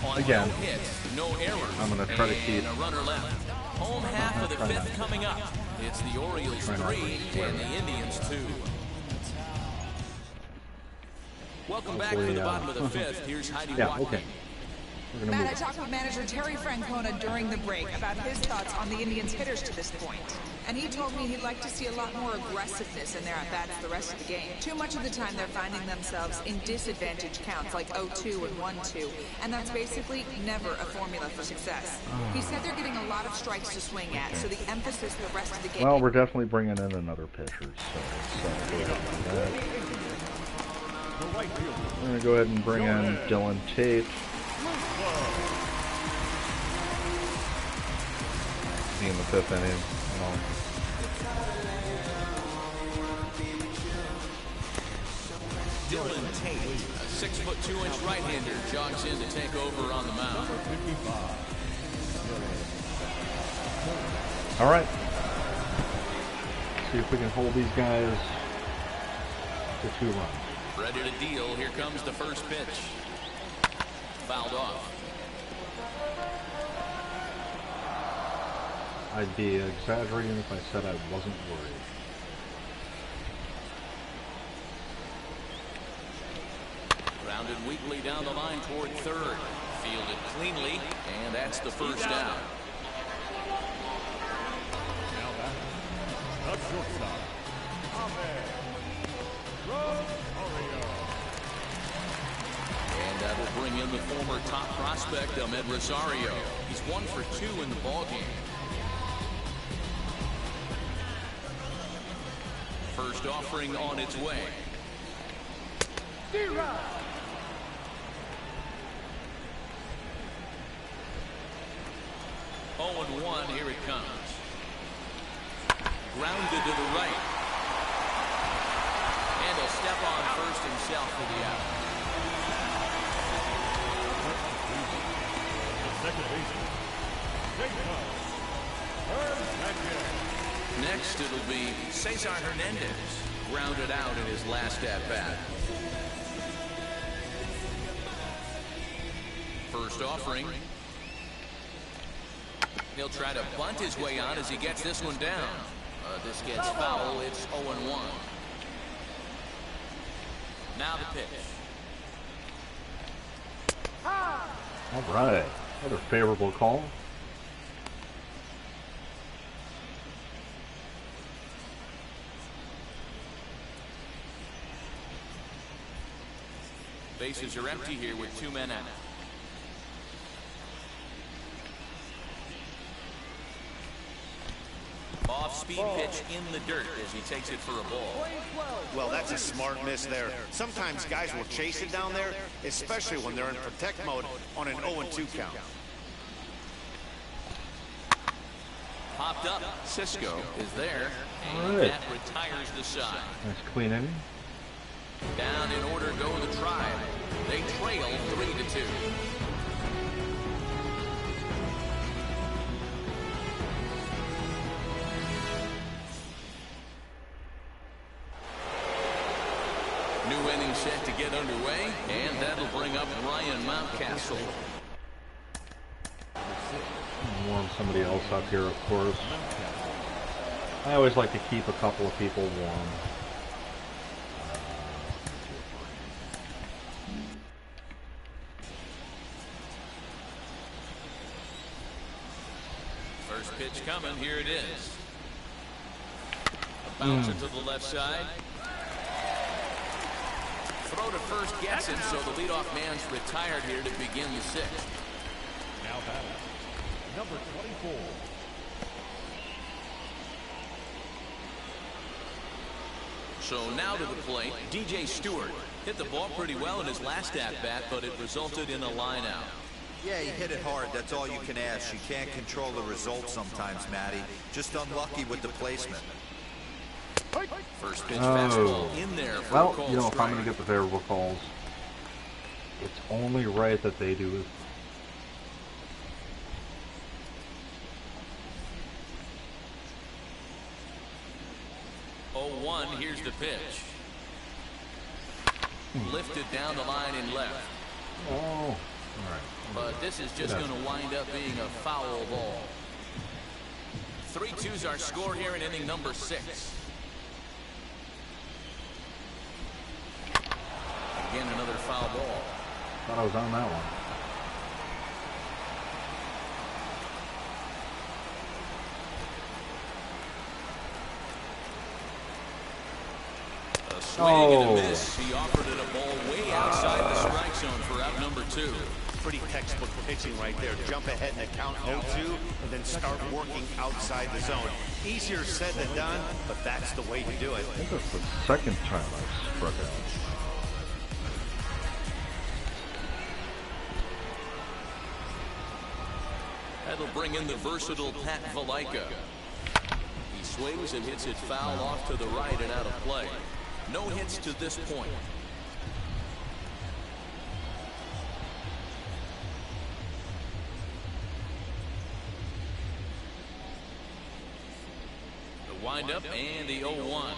On
again,
no hits, no errors.
I'm going to try to keep...
And a runner left. Home half of the
try not
5th
to.
coming up. It's the Orioles
Try not to
3
swear.
and the Indians 2. Welcome back
Hopefully,
to the bottom of the 5th. Here's Heidi
Yeah,
Watney.
okay. We're going to
Matt, I
move.
talked with manager Terry Francona during the break about his thoughts on the Indians' hitters to this point. And he told me he'd like to see a lot more aggressiveness in their at-bats the rest of the game. Too much of the time they're finding themselves in disadvantage counts like 0-2 and 1-2. And that's basically never a formula for success. He said they're getting a lot of strikes to swing at, so the emphasis the rest of the game...
Well, we're definitely bringing in another pitcher, so let's go ahead and do that. We're going to go ahead and bring in Dylan Tate. Be in the 5th inning.
Dylan Tate, a 6'2" right-hander, jogs in to take over on the mound.
All right. See if we can hold these guys to 2 runs.
Ready to deal. Here comes the first pitch. Fouled off.
I'd be exaggerating if I said I wasn't worried.
Grounded weakly down the line toward third. Fielded cleanly, and that's the first down.
Now batting, the shortstop,
And that'll bring in the former top prospect, Ahmed Rosario. He's 1 for 2 in the ballgame. First offering on its way. 0-1, here it comes. Grounded to the right. And he'll step on first himself for the out.
Second baseman,
Next, it'll be Cesar Hernandez, grounded out in his last at-bat. First offering. He'll try to bunt his way on as he gets this one down. This gets foul. It's 0-1. Now the pitch.
All right. Another favorable call.
Bases are empty here with 2 men out. Off-speed pitch in the dirt as he takes it for a ball.
Well, that's a smart miss there. Sometimes guys will chase it down there, especially when they're in protect mode on an 0-2 count.
Popped up. Cisco is there, and that retires the side.
Nice clean inning.
Down in order go the Tribe. They trail 3-2. New inning set to get underway, and that'll bring up Ryan Mountcastle.
Warm somebody else up here, of course. I always like to keep a couple of people warm.
First pitch coming. Here it is. A bounce into the left side. Throw to first gets him, so the leadoff man's retired here to begin the 6th.
now batting, number 24.
So now to the plate, DJ Stewart. Hit the ball pretty well in his last at-bat, but it resulted in a line out.
Yeah, he hit it hard. That's all you can ask. You can't control the result sometimes, Matty. Just unlucky with the placement.
First pitch fastball in there for
well,
a called
you know,
strike.
if I'm going to get the favorable calls, it's only right that they do it.
Oh, 1, here's the pitch. Lifted down the line and left.
Oh, all right.
But this is just going to wind up being a foul ball. 3-2's our score here in inning number 6. Again, another foul ball.
Thought I was on that one.
A swing and a miss. He offered it a ball way outside the strike zone for out number 2.
Pretty textbook pitching right there. Jump ahead in the count 0-2 and then start working outside the zone. Easier said than done, but that's the way to do it.
I think that's the second time I've struck out.
That'll bring in the versatile Pat Valaika. He swings and hits it foul off to the right and out of play. No hits to this point. The windup and the 0-1.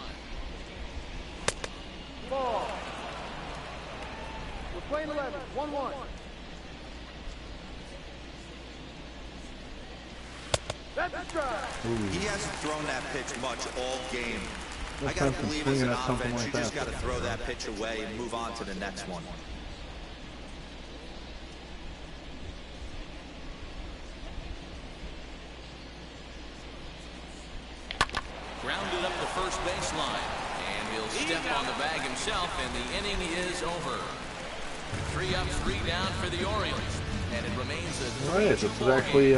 Ball. We're playing 11. 1-1. That's a strike.
He hasn't thrown that pitch much all game. I
This
got
time
to
from
believe as
swinging
an
at something
offense,
like
you just
that.
got to throw that pitch away and move on to the next one.
Grounded up the first baseline. And he'll step on the bag himself, and the inning is over. 3 up, 3 down for the Orioles. And it remains a
All right, this is actually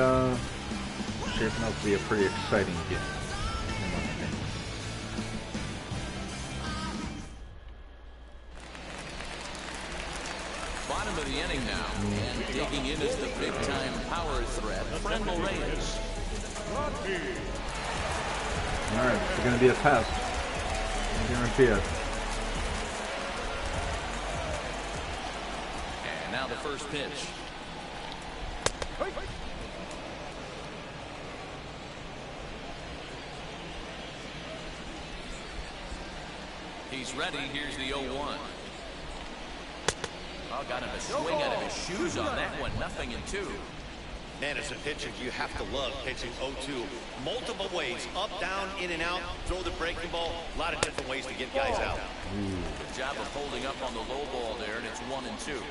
shaping up to be a pretty exciting game. In my opinion.
Bottom of the inning now. And digging in is the big-time power threat, Freddy Reyes.
All right, it's going to be a test. I guarantee it.
And now the first pitch. He's ready. Here's the 0-1. Oh, got him a swing out of his shoes on that one. 0-2.
Man, as a pitcher, you have to love pitching 0-2. Multiple ways, up, down, in and out, throw the breaking ball. A lot of different ways to get guys out.
Good job of holding up on the low ball there, and it's 1-2.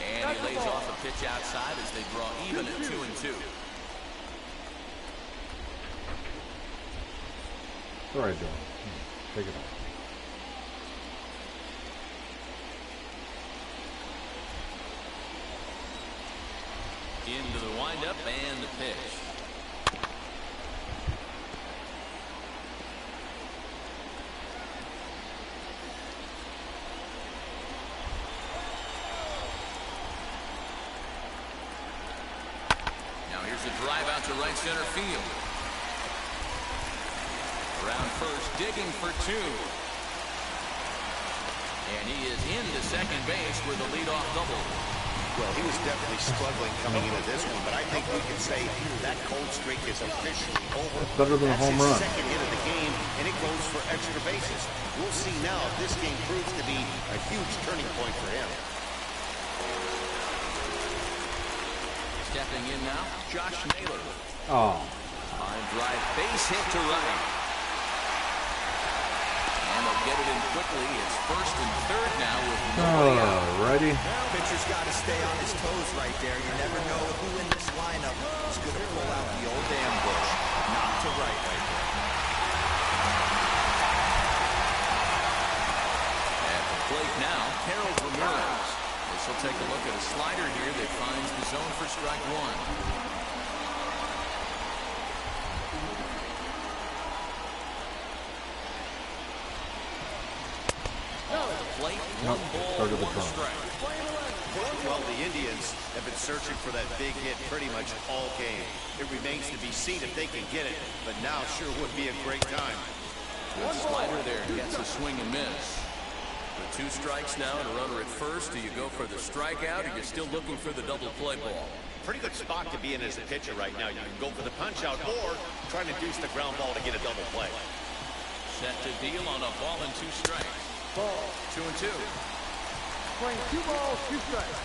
And he lays off a pitch outside as they draw even at 2-2.
All right, Joe. Take it off.
Into the windup and the pitch. Now here's a drive out to right center field. Around first, digging for 2. And he is into second base with a leadoff double.
Well, he was definitely struggling coming into this one, but I think we can say that cold streak is officially over.
It's better than a home run.
That's his second hit of the game, and it goes for extra bases. We'll see now if this game proves to be a huge turning point for him.
Stepping in now, Josh Naylor.
Oh.
Line drive, base hit to right. And they'll get it in quickly. It's first and third now with nobody out.
Alrighty.
Pitcher's got to stay on his toes right there. You never know who in this lineup is going to pull out the old ambush. Not to right there.
At the plate now, Harold Ramirez. This will take a look at a slider here that finds the zone for strike 1. Plate, 1 ball, 1 strike.
Well, the Indians have been searching for that big hit pretty much all game. It remains to be seen if they can get it, but now sure would be a great time.
Good slider there, gets a swing and miss. With 2 strikes now and a runner at first, do you go for the strikeout or you're still looking for the double play ball?
Pretty good spot to be in as a pitcher right now. You can go for the punch out or try to deuce the ground ball to get a double play.
Set to deal on a ball and 2 strikes.
Ball.
2-2.
Playing 2 balls, 2 strikes.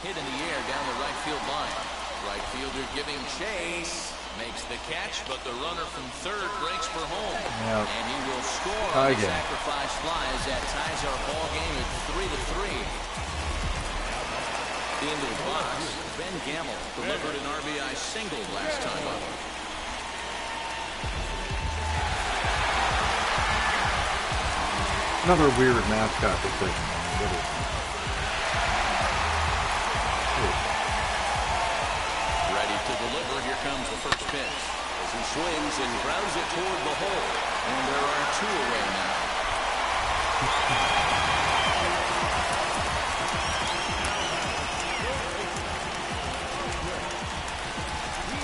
Hit in the air down the right field line. Right fielder giving chase. Makes the catch, but the runner from third breaks for home.
Yep.
And he will score on the sacrifice fly as that ties our ball game at 3-3. Into the box, Ben Gamble delivered an RBI single last time up.
Another weird mascot decision.
Ready to deliver. Here comes the first pitch. As he swings and grounds it toward the hole. And there are 2 away now.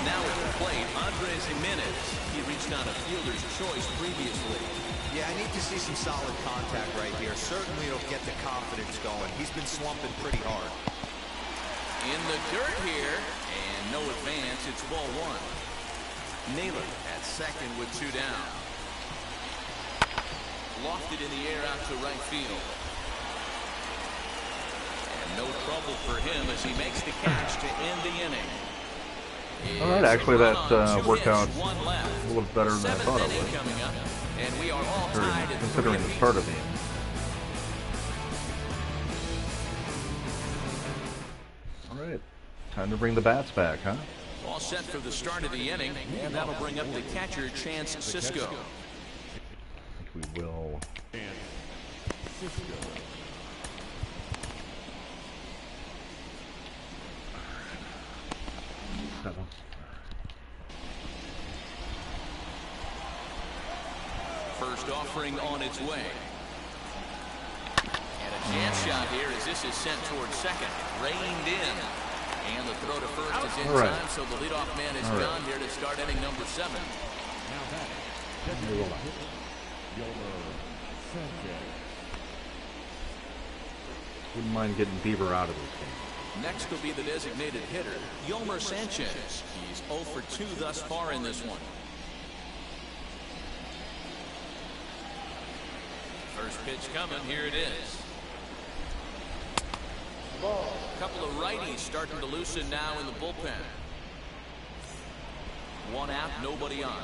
Now at the plate, Andres Jimenez. He reached out a fielder's choice previously.
Yeah, I need to see some solid contact right here. Certainly it'll get the confidence going. He's been slumping pretty hard.
In the dirt here, and no advance. It's ball 1. Naylor at second with 2 down. Lofted in the air out to right field. And no trouble for him as he makes the catch to end the inning.
All right, actually that worked out a little better than I thought it would.
Coming up, and we are all tied at
Considering the start of the game. All right, time to bring the bats back, huh?
All set for the start of the inning, and that'll bring up the catcher, Chance Cisco.
I think we will. Seven.
First offering on its way. And a chance shot here as this is sent towards second. Reined in. And the throw to first is in time, so the leadoff man is gone here to start inning number 7.
Wouldn't mind getting Bieber out of this game.
Next will be the designated hitter, Yolmer Sanchez. He's 0 for 2 thus far in this one. First pitch coming, here it is. A couple of righties starting to loosen now in the bullpen. One out, nobody on.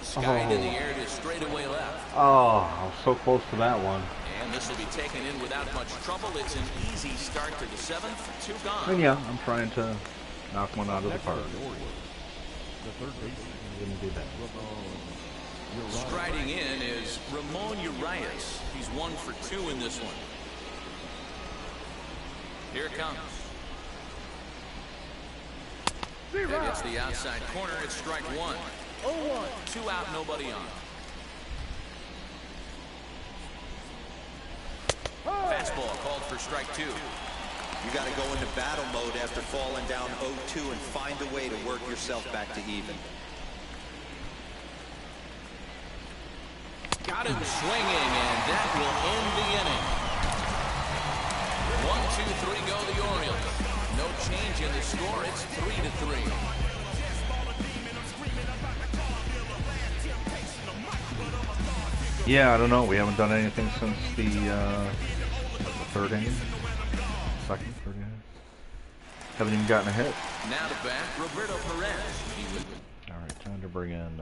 Skied in the air to straightaway left.
Oh, I was so close to that one.
And this will be taken in without much trouble. It's an easy start to the 7th. 2 gone.
And yeah, I'm trying to knock one out of the park.
The third baseman.
Didn't do that.
Striding in is Ramon Reyes. He's 1 for 2 in this one. Here it comes. It hits the outside corner. It's strike 1. 2 out, nobody on. Fastball called for strike 2.
You got to go into battle mode after falling down 0-2 and find a way to work yourself back to even.
Got him swinging, and that will end the inning. 1, 2, 3 go the Orioles. No change in the score. It's 3-3.
Yeah, I don't know. We haven't done anything since the 3rd inning. 2nd, 3rd inning. Haven't even gotten a hit.
Now to bat, Roberto Perez.
All right, time to bring in.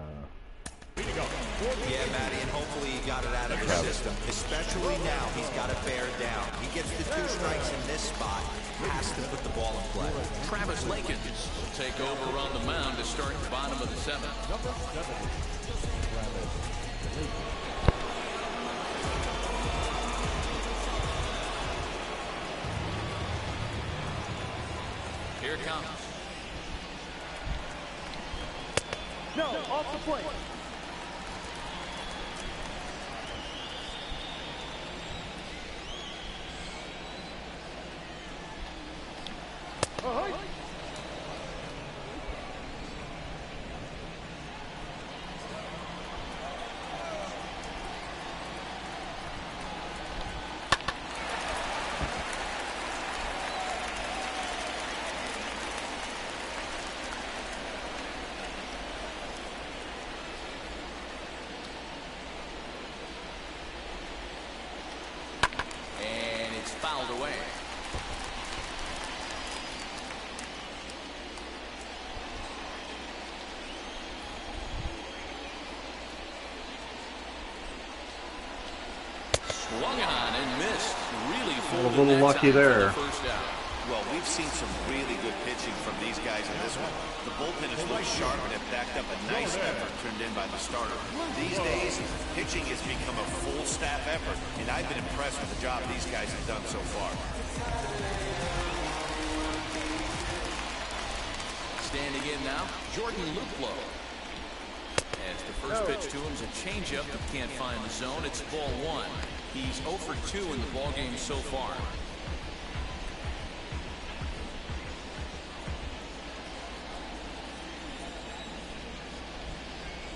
Yeah, Matty, and hopefully he got it out of the system. Especially now, he's got to bear down. He gets the 2 strikes in this spot. Has to put the ball in play.
Travis Lakins will take over on the mound to start the bottom of the 7th.
Number 7, Travis Lakins.
Here it comes.
No, off the plate.
Fouled away. Swung on and missed. Really fooled.
A little lucky there.
Well, we've seen some really good pitching from these guys in this one. The bullpen is looked sharp and have backed up a nice effort turned in by the starter. These days, pitching has become a full staff effort, and I've been impressed with the job these guys have done so far.
Standing in now, Jordan Luplow. As the first pitch to him is a changeup that can't find the zone. It's ball 1. He's 0 for 2 in the ballgame so far.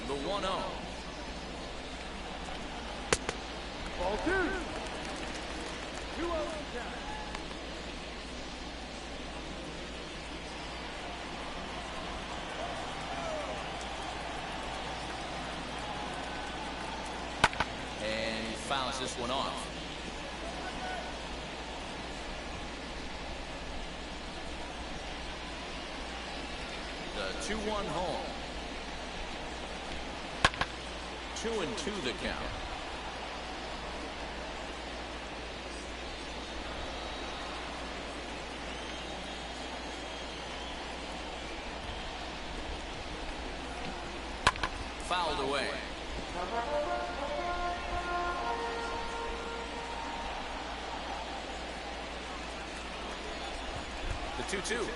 The 1-0.
Ball 2. 2-0 count.
And he fouls this one off. The 2-1 home. 2-2 the count. The 2-2.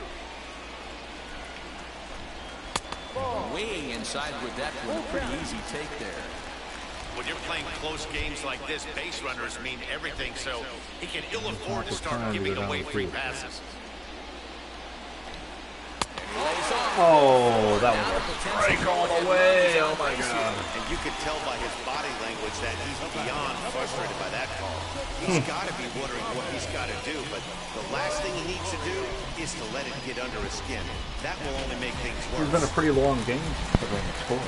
Way inside with that one. A pretty easy take there.
When you're playing close games like this, base runners mean everything, so he can ill afford to start giving away free passes.
Oh, that was a strike all the way. Oh my God.
And you can tell by his body language that he's beyond frustrated by that call. He's got to be wondering what he's got to do, but the last thing he needs to do is to let it get under his skin. That will only make things worse.
It's been a pretty long game considering the score.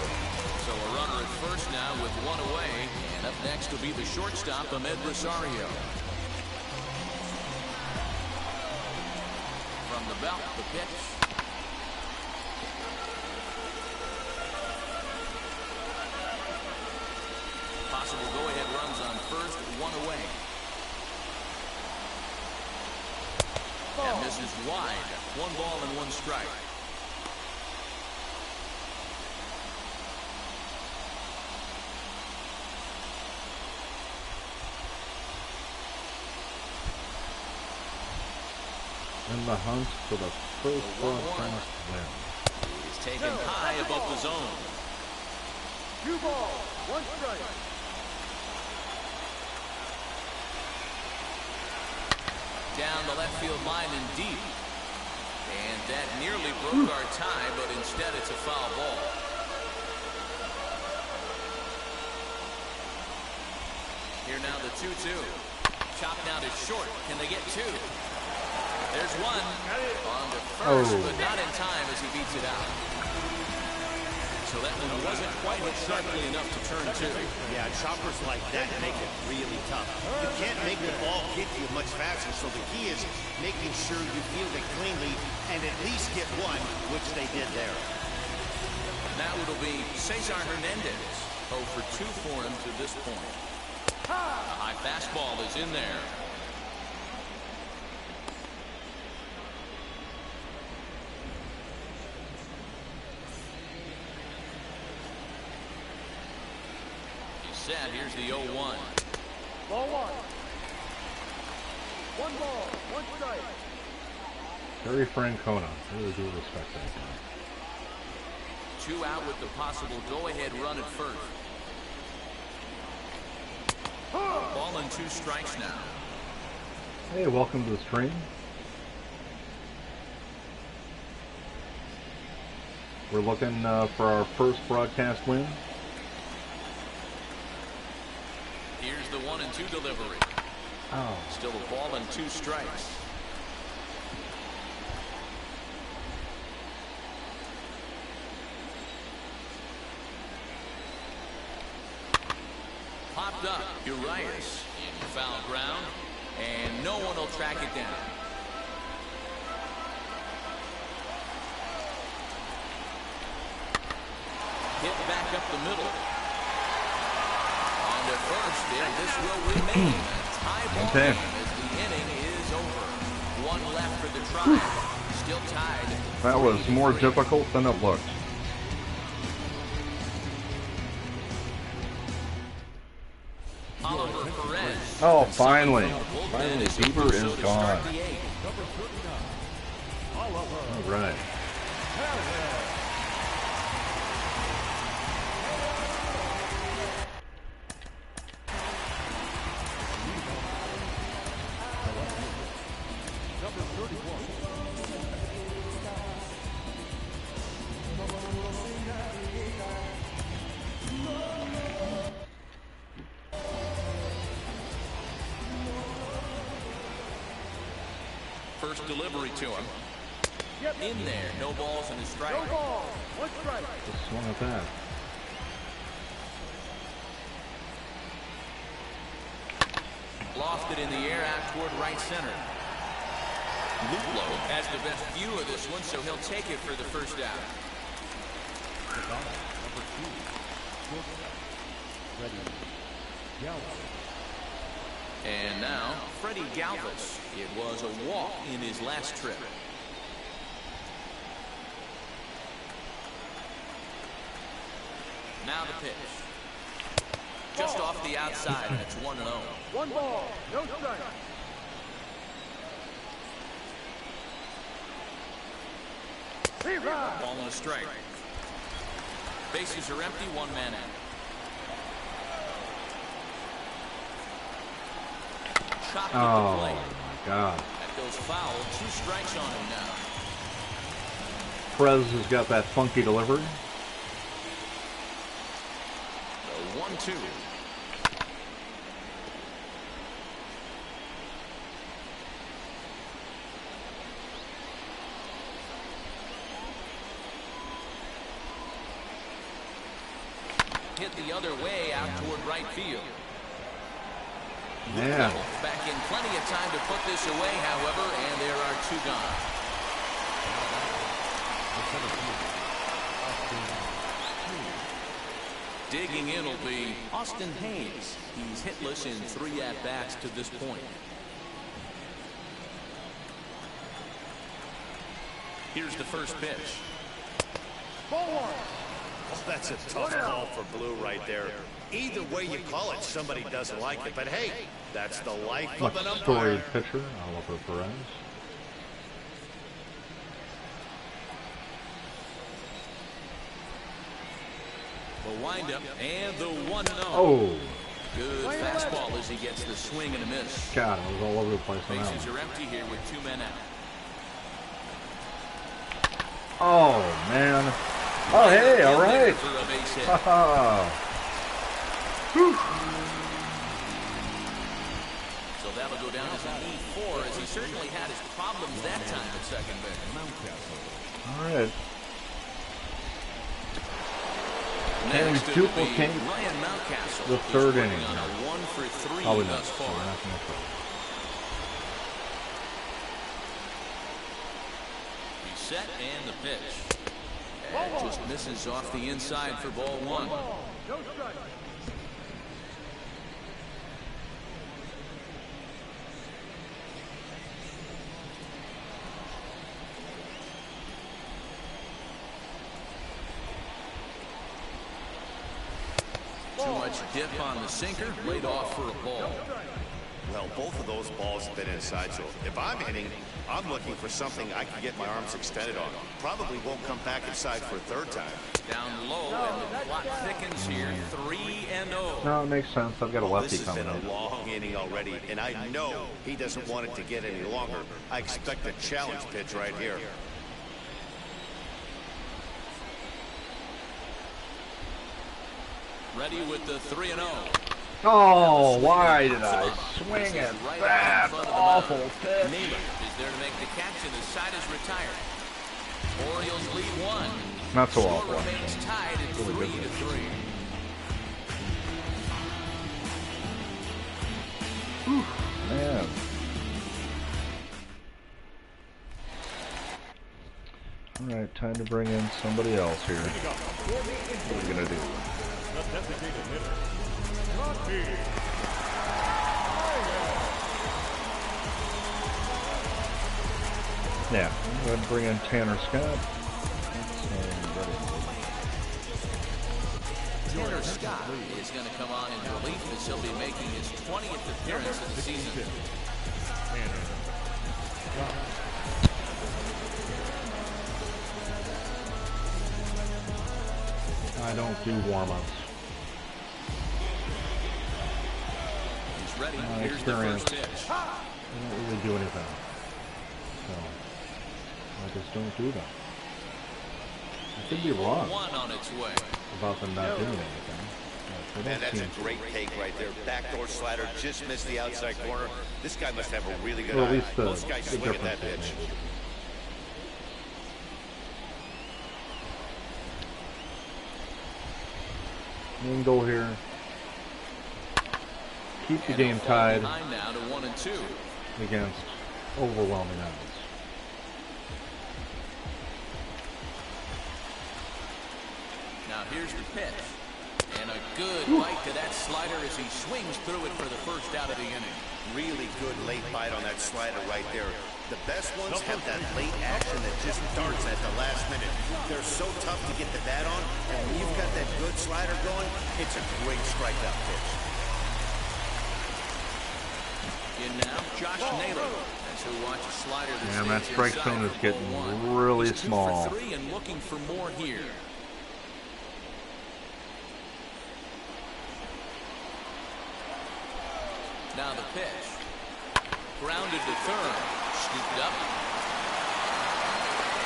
So a runner at first now with one away, and up next will be the shortstop, Ahmed Rosario. From the belt, the pitch. Possible go-ahead runs on first, one away. And misses wide. 1 ball and 1 strike.
In the hunt for the first broadcast win.
He's taken high above the zone.
2 balls, 1 strike.
Down the left field line and deep. And that nearly broke our tie, but instead it's a foul ball. Here now the 2-2. Chopped out is short. Can they get 2? There's one. On to first, but not in time as he beats it out. So that one wasn't quite hit sharply enough to turn 2.
Yeah, choppers like that make it really tough. You can't make the ball get to you much faster, so the key is making sure you field it cleanly and at least get 1, which they did there.
Now it'll be Cesar Hernandez. 0 for 2 for him to this point. A high fastball is in there. Set. Here's the 0-1.
Ball 1. 1 ball, 1 strike.
Terry Francona. I really do respect that guy.
2 out with the possible go-ahead run at first. Ball and 2 strikes now.
Hey, welcome to the stream. We're looking for our first broadcast win.
Here's the 1-2 delivery.
Oh.
Still a ball and 2 strikes. Popped up. Reyes in foul ground, and no one will track it down. Hit back up the middle. On to first, and this will remain a tie ball game as the inning is over. 1 left for the Tribe. Still tied.
That was more difficult than it looked. Oh, finally. Finally, Bieber is gone. All right.
First delivery to him. In there, no balls and a strike.
No balls, 1 strike.
Just swung at that.
Lofted in the air out toward right center. Luplo has the best view of this one, so he'll take it for the first out.
Number 2, Freddy Galvez.
And now, Freddy Galvez. It was a walk in his last trip. Now the pitch. Just off the outside, and it's 1-0.
1 ball, no strike.
Ball and a strike. Bases are empty, 1 man out. Chopped at the plate.
My God.
That goes foul. 2 strikes on him now.
Perez has got that funky delivery.
The 1-2. Hit the other way out toward right field.
Yeah.
Back in plenty of time to put this away, however, and there are 2 gone. Digging in will be Austin Hayes. He's hitless in 3 at-bats to this point. Here's the first pitch.
Ball 1.
Oh, that's a tough call for Blue right there. Either way you call it, somebody doesn't like it. But hey, that's the life of an
Much
umpire.
storied pitcher, Oliver Perez.
The windup and the 1-0.
Oh,
Good fastball as he gets the swing and a miss.
God, I was all over the place on that
Bases
one.
are empty here with 2 men out.
Oh, man. Oh, hey, all right.
For a base hit. So that'll go down as an E4, as he certainly had his problems that time at second base.
All right.
Next,
And
it will be
duplicate
Ryan Mountcastle.
the
He's
third
working
inning.
on a 1 for 3
Probably not.
thus
So
far.
we're not gonna try.
He's set and the pitch. And just misses off the inside for ball 1.
No strike.
Too much dip on the sinker, laid off for a ball.
Well, both of those balls have been inside, so if I'm hitting, I'm looking for something I can get my arms extended on. Probably won't come back inside for a 3rd time.
Down low, and the clock thickens here, 3-0.
No, it makes sense. I've got a
Well,
lefty
this has
coming
been
in.
a long inning already, and I know he doesn't want it to get any longer. I expect a challenge pitch right here.
Ready with the 3-0.
Oh, why did I swing at that awful pitch?
Naylor is there to make the catch, and the side is retired. Orioles lead 1.
Not so
Score
awful.
remains tied at
Really
3-3.
Man. All right, time to bring in somebody else here. What are we gonna do?
The designated hitter, Rocky.
Yeah, I'm going to bring in Tanner Scott.
Tanner Scott is going to come on in relief as he'll be making his 20th appearance of the season.
I don't do warm-ups.
He's ready.
My
Here's the
experience.
first pitch.
I don't really do anything. So, I just don't do them. I could be wrong
1 on its way.
about them not doing anything. But they
Man,
don't
that's
seem
a great take right there. Backdoor slider, just missed the outside corner. This guy must have a really good
Well, at
eye.
least the
Most guys swing at that
difference
pitch.
is maybe. Main goal here. Keep the game tied
Behind now to 1 and 2.
against overwhelming odds.
Now here's the pitch. And a good bite to that slider as he swings through it for the first out of the inning.
Really good late bite on that slider right there. The best ones have that late action that just darts at the last minute. They're so tough to get the bat on, and when you've got that good slider going, it's a great strikeout pitch.
In now, Josh Naylor. As he'll watch a slider
And that strike zone is getting really small.
2 for 3 and looking for more here. Now the pitch. Grounded to third. Scooped up.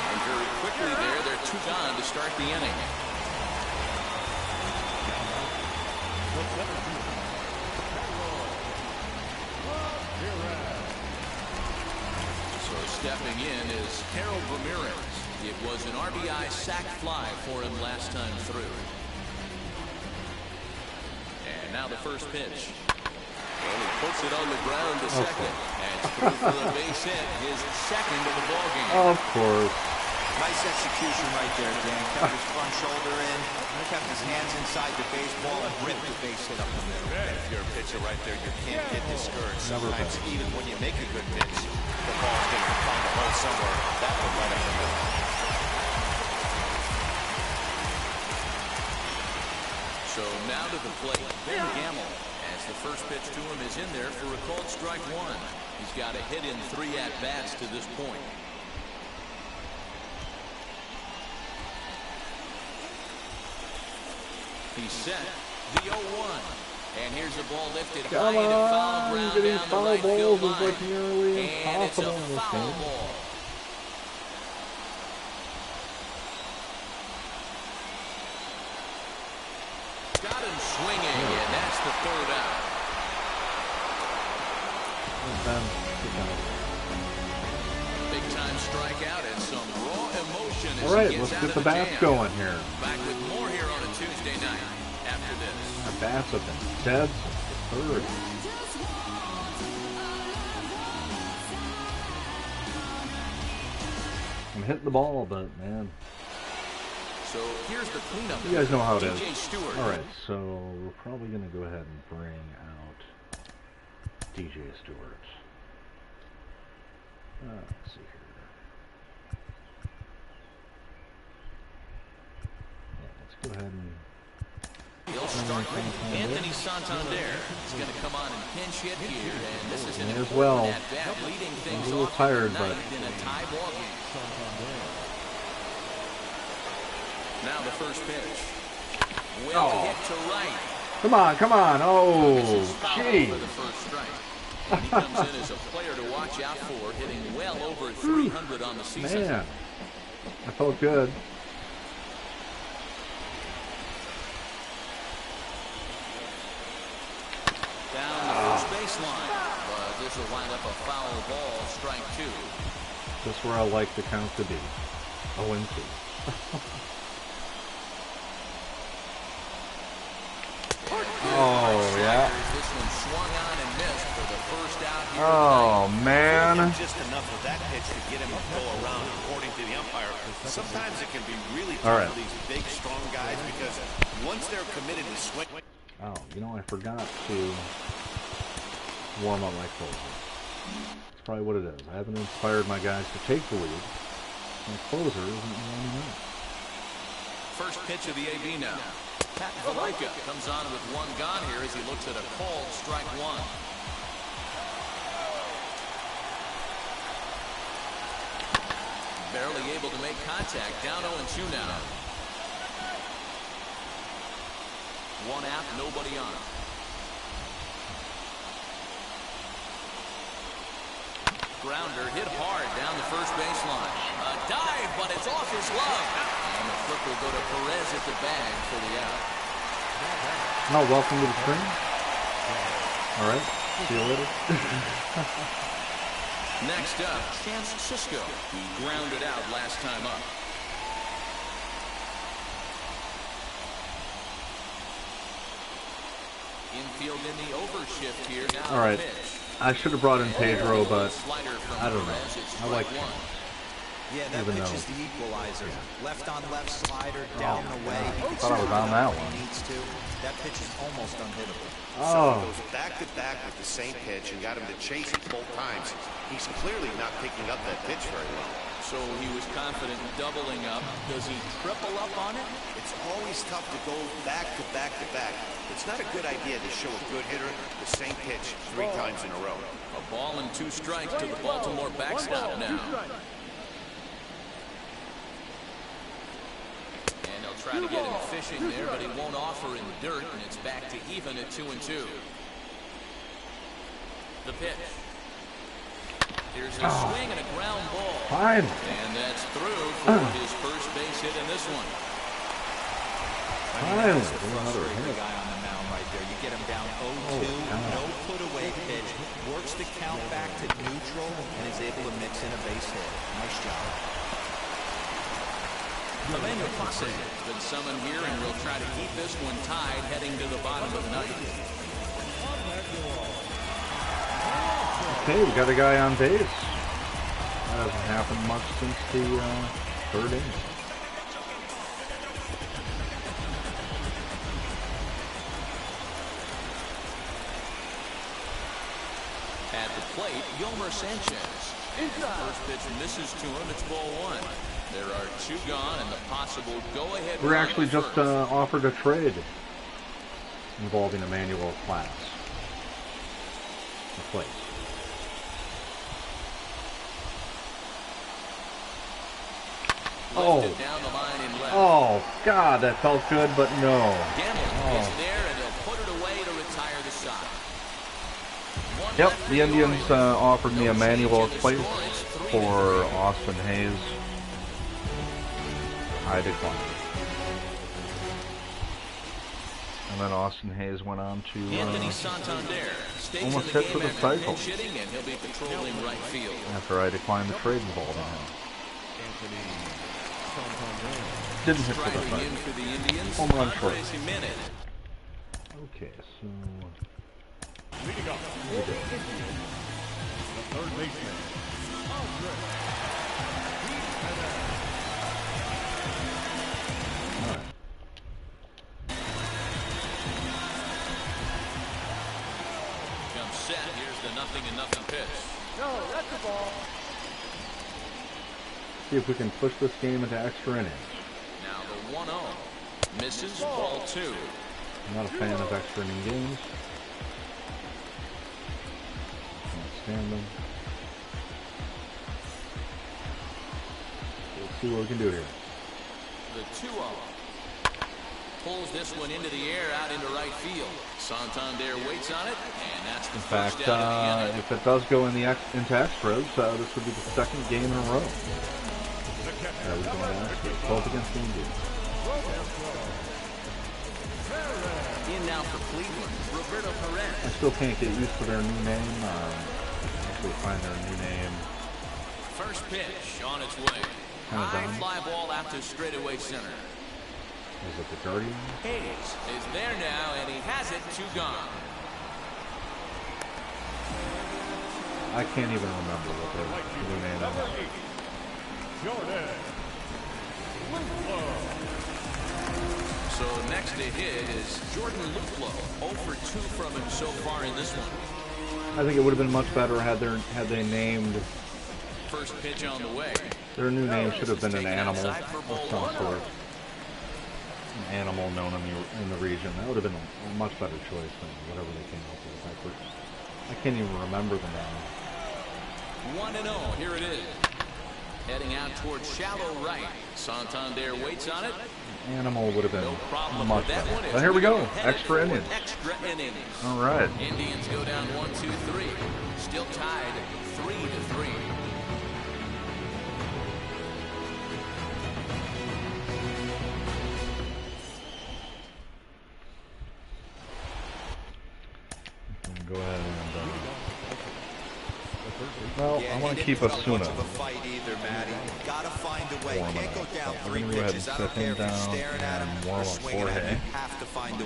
And very quickly there, they're 2 gone to start the inning. So stepping in is Harold Ramirez. It was an RBI sac fly for him last time through. And now the first pitch. And he puts it on the ground to second. And through for a base hit, his second of the ballgame.
Of course.
Nice execution right there, Dan. Kept his front shoulder in, kept his hands inside the baseball, and ripped the base hit up the middle.
If you're a pitcher right there, you can't get discouraged. Sometimes even when you make a good pitch, the ball's going to find a hole somewhere. That one right up the middle.
So now to the plate, Ben Gamble. As the first pitch to him is in there for a called strike 1. He's got a hit in 3 at-bats to this point. He's set. The 0-1. And here's the ball lifted high into foul ground
getting
down the
foul
right field
balls is
line.
like nearly
And it's a
impossible in this
foul
game.
ball. Got him swinging, and that's the 3rd out. Big time strikeout and some raw emotion as
All right,
he gets
let's
out
get
of
the bats
jam.
going here.
Back with more here on a Tuesday night after this.
The bats have been dead since the 3rd. I'm hitting the ball, but man.
So here's the cleanup.
You guys know how it is.
DJ Stewart.
All right, so we're probably going to go ahead and bring out DJ Stewart. Let's see here. Yeah, let's go ahead and...
He'll start with Anthony Santander. He's going to come on and pinch hit here, and this is an
as
important
well.
at-bat, leading things
A little
off
tired,
tonight
but
in a tie ball game. Now the first pitch. Will hit to right.
Come on, come on. Oh, gee.
For the first strike. And he comes in as a player to watch out for, hitting well over 300 on the season.
Man, I felt good.
Down the first baseline. But this will wind up a foul ball, strike 2.
That's where I like the count to be. 0-2. Oh, yeah.
This one swung on and missed for the first out here
Oh, man.
Just enough of that pitch to get him to go around, according to the umpire. Sometimes it can be really
All
tough
right.
for these big, strong guys because once they're committed to swing.
Oh, you know, I forgot to warm up my closer. That's probably what it is. I haven't inspired my guys to take the lead. My closer isn't warming up.
First pitch of the AB now. Pat Valaika comes on with 1 gone here as he looks at a called strike 1. Barely able to make contact. Down 0-2 now. 1 out, nobody on. Grounder hit hard down the first baseline. A dive, but it's off his glove. And the flip will go to Perez at the bag for the out.
Oh, welcome to the stream. All right. See you later.
Next up, Chance Sisco. He grounded out last time up. Infield in the overshift here. Now
All right.
the pitch.
I should have brought in Pedro, but I don't know. I like him.
Yeah, that pitch is the equalizer. Left on left slider, down the way.
I thought I was on that one.
Needs to. That pitch is almost unhittable.
So he goes back-to-back with the same pitch and got him to chase it both times. He's clearly not picking up that pitch very well.
So he was confident doubling up. Does he triple up on it?
It's always tough to go back-to-back-to-back. It's not a good idea to show a good hitter the same pitch 3 times in a row.
A ball and 2 strikes to the Baltimore backstop now. And they'll try to get him fishing there, but he won't offer in dirt, and it's back to even at 2-2. The pitch. Here's a swing and a ground ball.
Fine.
And that's through for his first base hit in this one.
Finally.
That's the frustrating guy on the mound right there. You get him down 0-2, no put away pitch, works the count back to neutral, and is able to mix in a base hit. Nice job.
Emmanuel Passe has been summoned here, and we'll try to keep this one tied heading to the bottom of the ninth.
Okay, we got a guy on base. That hasn't happened much since the 3rd inning.
At the plate, Yomer Sanchez. First pitch misses to him. It's ball 1. There are 2 gone, and the possible go-ahead.
We're actually just offered a trade involving Emmanuel Class. The place. Oh, God, that felt good, but no.
Gamble is there, and he'll put it away to retire the side.
Yep, the Indians offered me Emmanuel Place for Austin Hayes. I declined. And then Austin Hayes went on to almost hit for the cycle after I declined the trade involving him. Didn't hit for the cycle. Home run short. Okay, so
Leading up, the third baseman,
all right.
Jump set. Here's the 0-0 pitch.
No, that's the ball.
See if we can push this game into extra innings.
Now the 1-0 misses, ball 2.
I'm not a fan of extra inning games. Can't stand them. We'll see what we can do here.
The 2-0 pulls this one into the air out into right field. Santander waits on it, and that's the first out of the inning.
If it does go into extras, this would be the 2nd game in a row. We're going to extras, both against the Indians.
In now for Cleveland, Roberto Perez.
I still can't get used to their new name. Actually find their new name.
First pitch on its way. High fly ball out to straightaway center.
Is it the Guardian?
Hayes is there now, and he has it. 2 gone.
I can't even remember what their new name is.
Jordan.
So next to hit is Jordan Luplow. 0 for 2 from him so far in this one.
I think it would have been much better had they named.
First pitch on the way.
Their new name should have been an animal of some sort. An animal known in the region. That would have been a much better choice than whatever they came up with. I can't even remember the name.
1-0. Here it is. Heading out towards shallow right. Santander waits on it.
Animal would have been
No problem
much
with that
better.
one.
But here we go. Extra
innings.
innings.
Extra innings.
All right.
Indians go down 1-2-3. Still tied 3-3.
Go ahead and well, I want to keep Asuna.
Gotta find a way. Can't go down
I'm
3
going to go ahead and
pitches. I
set
don't care
him
if you're
down
staring at him
and
or
warm up
swinging at him.
Jorge.
You have to find a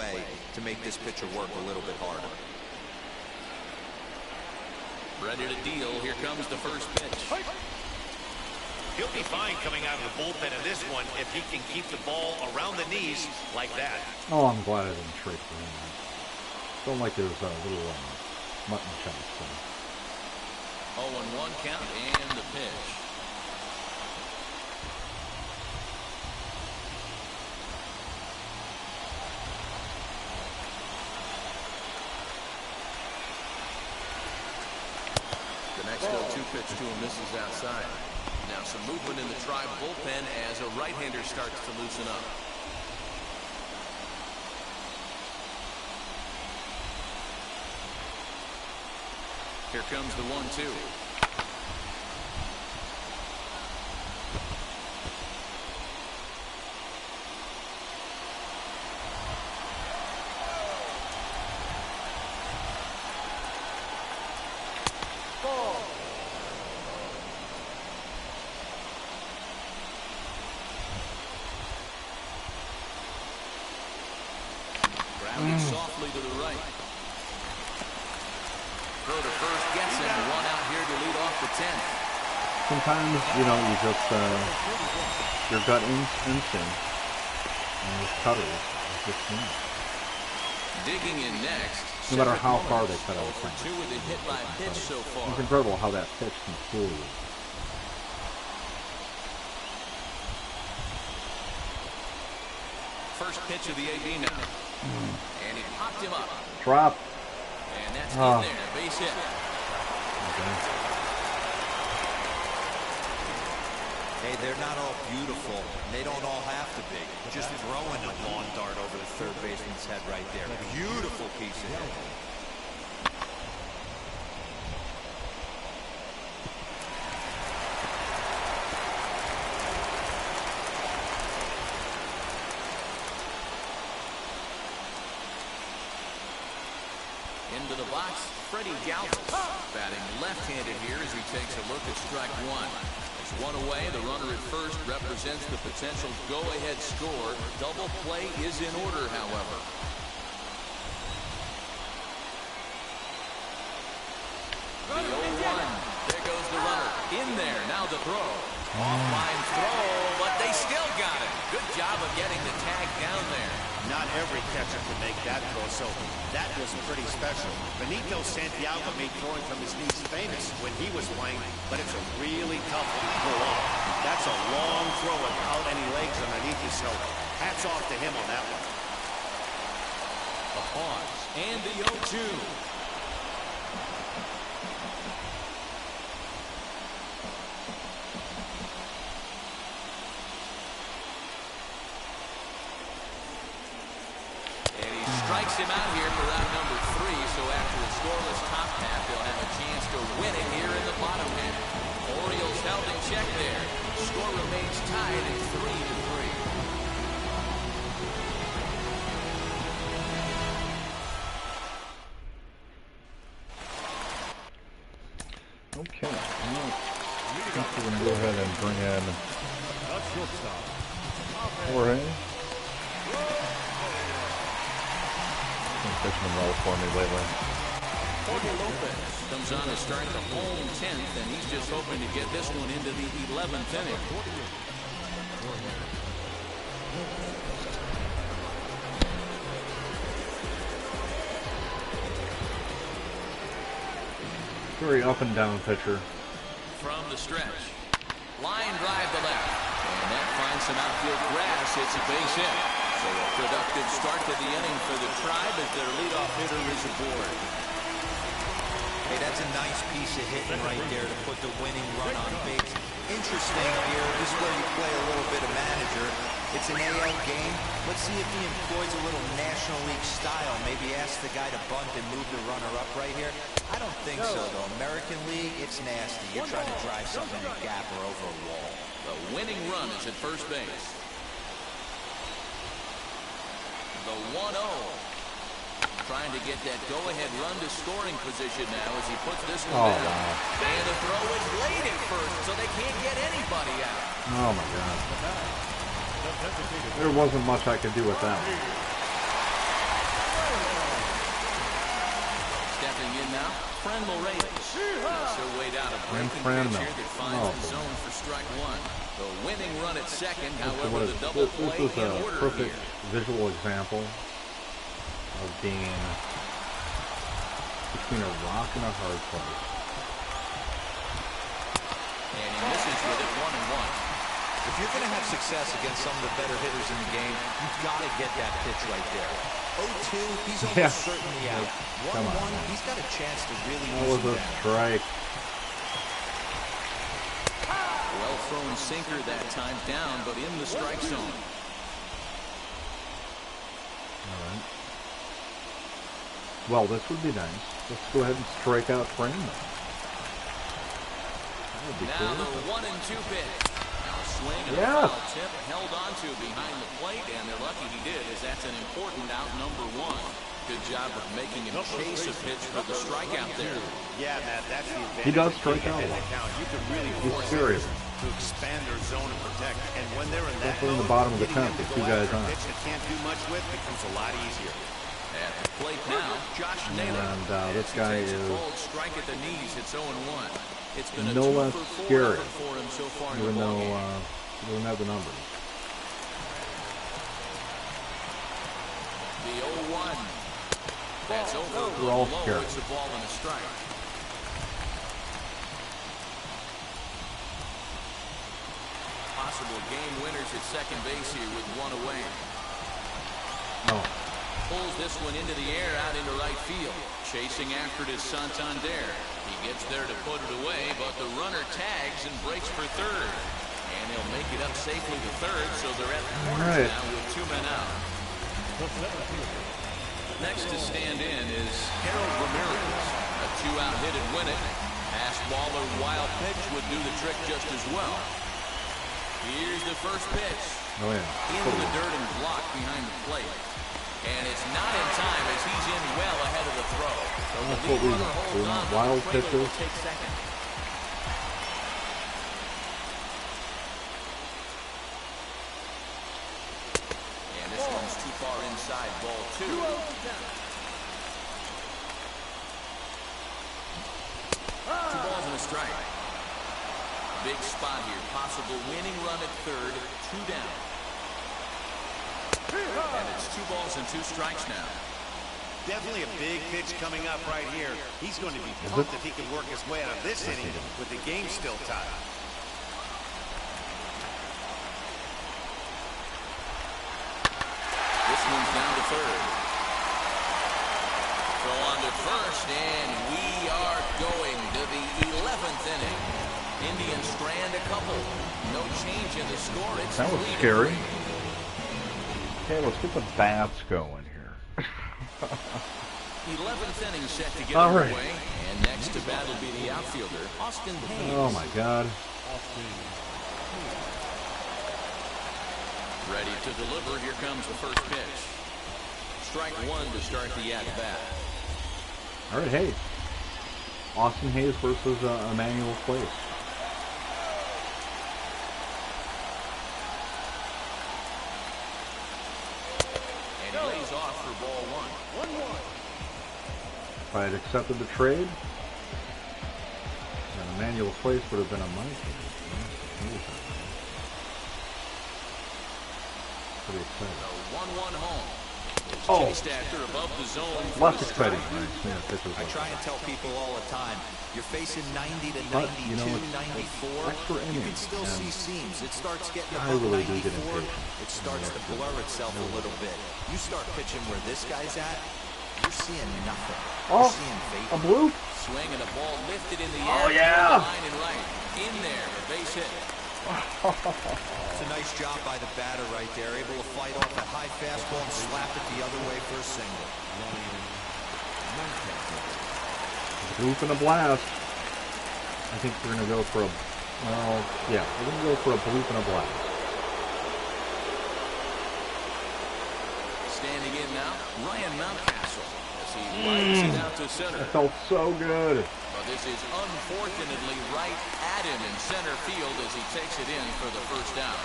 way to make this pitcher work a little bit harder.
Ready to deal. Here comes the first pitch.
He'll be fine coming out of the bullpen in this one if he can keep the ball around the knees like that.
Oh, I'm glad I didn't trade for him. Felt like there was a little mutton chops there.
0-1 count and the pitch. The next 0-2 pitch to him misses outside. Now some movement in the Tribe bullpen as a right-hander starts to loosen up. Here comes the 1-2. Grounded softly to the right. Throw to first, gets him. One out here to lead off the 10th.
Sometimes, you know, you just, your gut instinct and with cutters is just
Digging in next.
no matter how far they cut out.
For 2 with a hit by pitch so far.
It's incredible how that pitch can fool you.
First pitch of the AB now. And he popped him up.
Drop.
And that's in there. Base hit.
Okay.
Hey, they're not all beautiful. They don't all have to be. Just throwing a lawn dart over the third baseman's head right there. Beautiful piece of hit.
Into the box, Freddy Galvez. Batting left-handed here as he takes a look at strike one. There's one away. The runner at first represents the potential go-ahead score. Double play is in order, however. The 0-1. There goes the runner. In there. Now the throw. Offline throw, but they still got it. Good job of getting the tag down there.
Not every catcher can make that throw, so that was pretty special. Benito Santiago made throwing from his knees famous when he was playing, but it's a really tough one to pull off. That's a long throw without any legs underneath you, so hats off to him on that one.
A pause, and the 0-2. Strikes him out here for round number 3, so after a scoreless top half, they'll have a chance to win it here in the bottom half. Orioles held in check there. Score remains tied at 3-3.
Okay. I think we're going to go ahead and bring in Reyes. Pitching well for me lately.
Lopez comes on to start the home 10th, and he's just hoping to get this one into the 11th inning.
Very up and down pitcher.
From the stretch. Line drive to left. And that finds some outfield grass. It's a base hit. So a productive start to the inning for the Tribe as their leadoff hitter is aboard.
Hey, that's a nice piece of hitting right there to put the winning run on base. Interesting here. This is where you play a little bit of manager. It's an AL game. Let's see if he employs a little National League style. Maybe ask the guy to bunt and move the runner up right here. I don't think so, though. American League, it's nasty. You're trying to drive something in a gap or over a wall.
The winning run is at first base. The 1-0. Trying to get that go-ahead run to scoring position now as he puts this one down. Wow. And the throw is late at first, so they can't get anybody out.
Oh, my God. There wasn't much I could do with that.
Stepping in now, Friendly Reyes. He'll wait out a breaking pitch here that finds the zone for strike one. The winning run at second, however, the double play in order
perfect
here.
visual example of being between a rock and a hard place.
And he misses with it 1-1.
If you're going to have success against some of the better hitters in the game, you've got to get that pitch right there. 0-2, he's almost certainly out. 1-1, he's got a chance to really use
that was a strike.
Well thrown sinker that time, down, but in the strike zone.
All right. Well, this would be nice. Let's go ahead and strike out Frame. That would be
now
cool.
the 1-2 pitch. Now a swing and a foul tip held onto behind the plate, and they're lucky he did, as that's an important out number one. Good job of making him chase a pitch for the strikeout there.
Yeah, Matt, that's the advantage.
He does strike out.
You can really force
serious
to expand their zone and protect. And when they're in that
in the bottom of the 10th, with two guys on.
pitch that can't do much with becomes a lot easier.
At the plate now, Josh Naylor.
And this guy is
strike at the knees. It's 0-1. It's been a
no less
2-for-4
scary,
for him so far in
even
the
though
ballgame.
he doesn't have the numbers.
The 0-1. That's over.
We're all
Low.
scared.
It's a ball and a strike. Possible game winners at second base here with one away.
Oh.
Pulls this one into the air out into right field. Chasing after it is Santander. He gets there to put it away, but the runner tags and breaks for third. And he'll make it up safely to third, so they're at the corners now with two men out. Next to stand in is Harold Ramirez. A two-out hit and win it. Pass ball or wild pitch would do the trick just as well. Here's the first pitch.
Oh, yeah.
Into the dirt and blocked behind the plate. And it's not in time as he's in well ahead of the throw. So
That's
the
what we
lead runner
want.
holds
We
on,
want
but
wild
the trailer will
pitches.
take second. And this one's too far inside, ball two. Two balls and a strike. Big spot here. Possible winning run at third. Two down. And it's 2 balls and 2 strikes now.
Definitely a big pitch coming up right here. He's going to be pumped if he can work his way out of this inning with the game still tied.
This one's down to third. Throw on to first, and we are going to the 11th inning. Indians strand a couple. No change in the score. It's
That was
3-3.
scary. Okay, let's get the bats going here.
11th inning set to get
All
underway.
right.
And next to bat will be the outfielder, Austin Hayes.
Oh my God.
Ready to deliver. Here comes the first pitch. Strike one to start the at-bat.
All right, hey. Austin Hayes versus Emmanuel Place.
And he lays off for ball one.
1-1.
If I had accepted the trade, then Emmanuel Place would have been on my team. Pretty excited.
A 1-1 home.
Oh.
Chased after above the zone.
Less exciting.
I try and tell people all the time, you're facing 90 to 92,
But, you know, it's
94.
extra
You can
innings,
still
and
see seams. It starts getting
I
above
really do
94.
get impatient.
It starts to blur itself a little bit. You start pitching where this guy's at, you're seeing nothing.
Oh,
You're seeing
a
vapor.
blue?
Swing and a ball lifted in the air.
Oh, yeah.
Line and right. In there. A base hit.
It's a nice job by the batter right there, able to fight off a high fastball and slap it the other way for a single.
Bloop and a blast. I think we're going to go for a... Well, yeah, we're going to go for a bloop and a blast.
Standing in now, Ryan Mountcastle. As he rides it out to center.
That felt so good.
But this is unfortunately right at him in center field as he takes it in for the first out.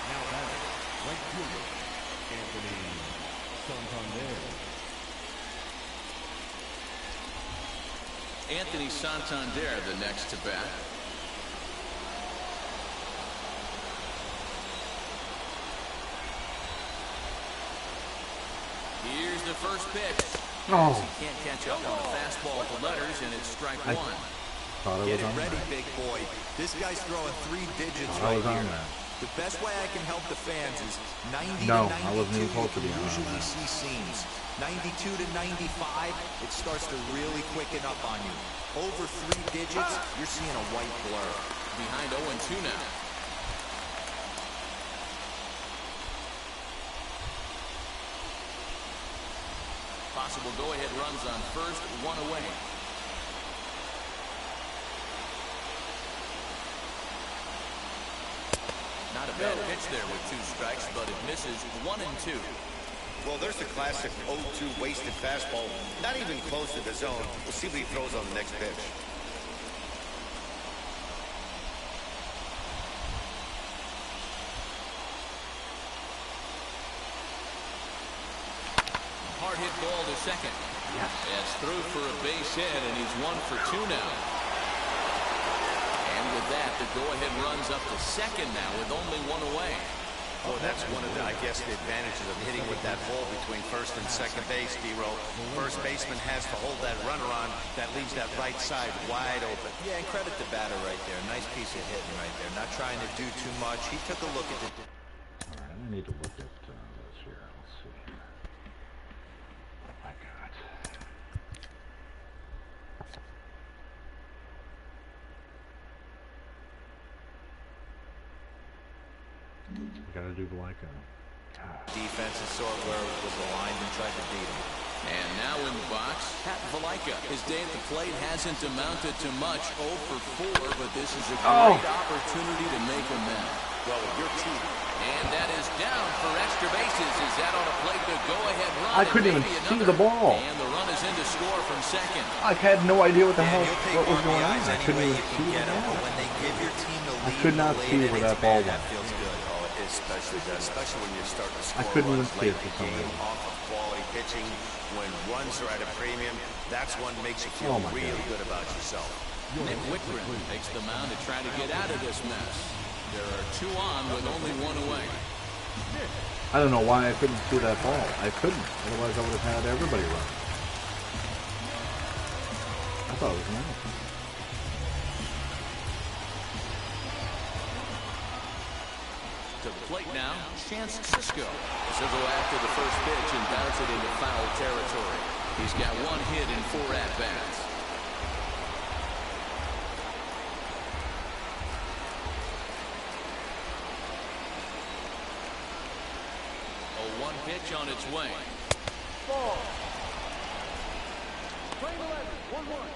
Now batting, right fielder, Anthony Santander.
Anthony Santander, the next to bat. Here's the first pitch.
Oh.
He can't catch up on the fastball with the letters, and it's strike one.
Get it ready, big boy. This guy's throwing 3 digits right here. The best way I can help the fans is 90 to 92.
I wasn't even close to being on
Usually
that.
see seams. 92 to 95, it starts to really quicken up on you. Over 3 digits, you're seeing a white blur.
Behind 0-2 now. Possible go-ahead runs on first, 1 away. Not a bad pitch there with 2 strikes, but it misses 1 and 2.
Well, there's the classic 0-2 wasted fastball. Not even close to the zone. We'll see what he throws on the next pitch.
Hard hit ball to second.
Yes.
It's through for a base hit, and he's 1 for 2 now. And with that, the go-ahead runs up to second now with only 1 away.
Well, that's one of the, I guess, the advantages of hitting with that ball between first and second base, D-Row. First baseman has to hold that runner on. That leaves that right side wide open.
Yeah, and credit the batter right there. Nice piece of hitting right there. Not trying to do too much. He took a look at the...
All right, I need to look at this here. Let's see. Oh my God. We gotta do like a
defense and saw where it was aligned and tried to beat him.
And now in the box, Pat Valaika. His day at the plate hasn't amounted to much, 0 for 4, but this is a great opportunity to make amends.
Well, your team.
And that is down for extra bases. Is that on a plate to go-ahead run?
I couldn't even see the ball.
And the run is in to score from second.
I had no idea what the hell
What
was going on. I couldn't even see the ball.
When they give your team the lead,
I could not see where that ball went.
That feels good.
Oh, it especially does, especially when you're starting to score
I couldn't even
runs
see
late
it
in
for
the
some
game
reason.
off of quality pitching. When runs are at a premium, that's what makes you feel really good about yourself.
Nick Wickren takes the mound to try to get out of this mess. There are 2 on with only 1 away.
I don't know why I couldn't see that ball. I couldn't. Otherwise, I would have had everybody run. I thought it was nice.
To the plate now, Chance Sisco. He'll go after the first pitch and bounce it into foul territory. He's got 1 hit in 4 at-bats. A 1 pitch on its way.
Ball. Frame 11, 1-1.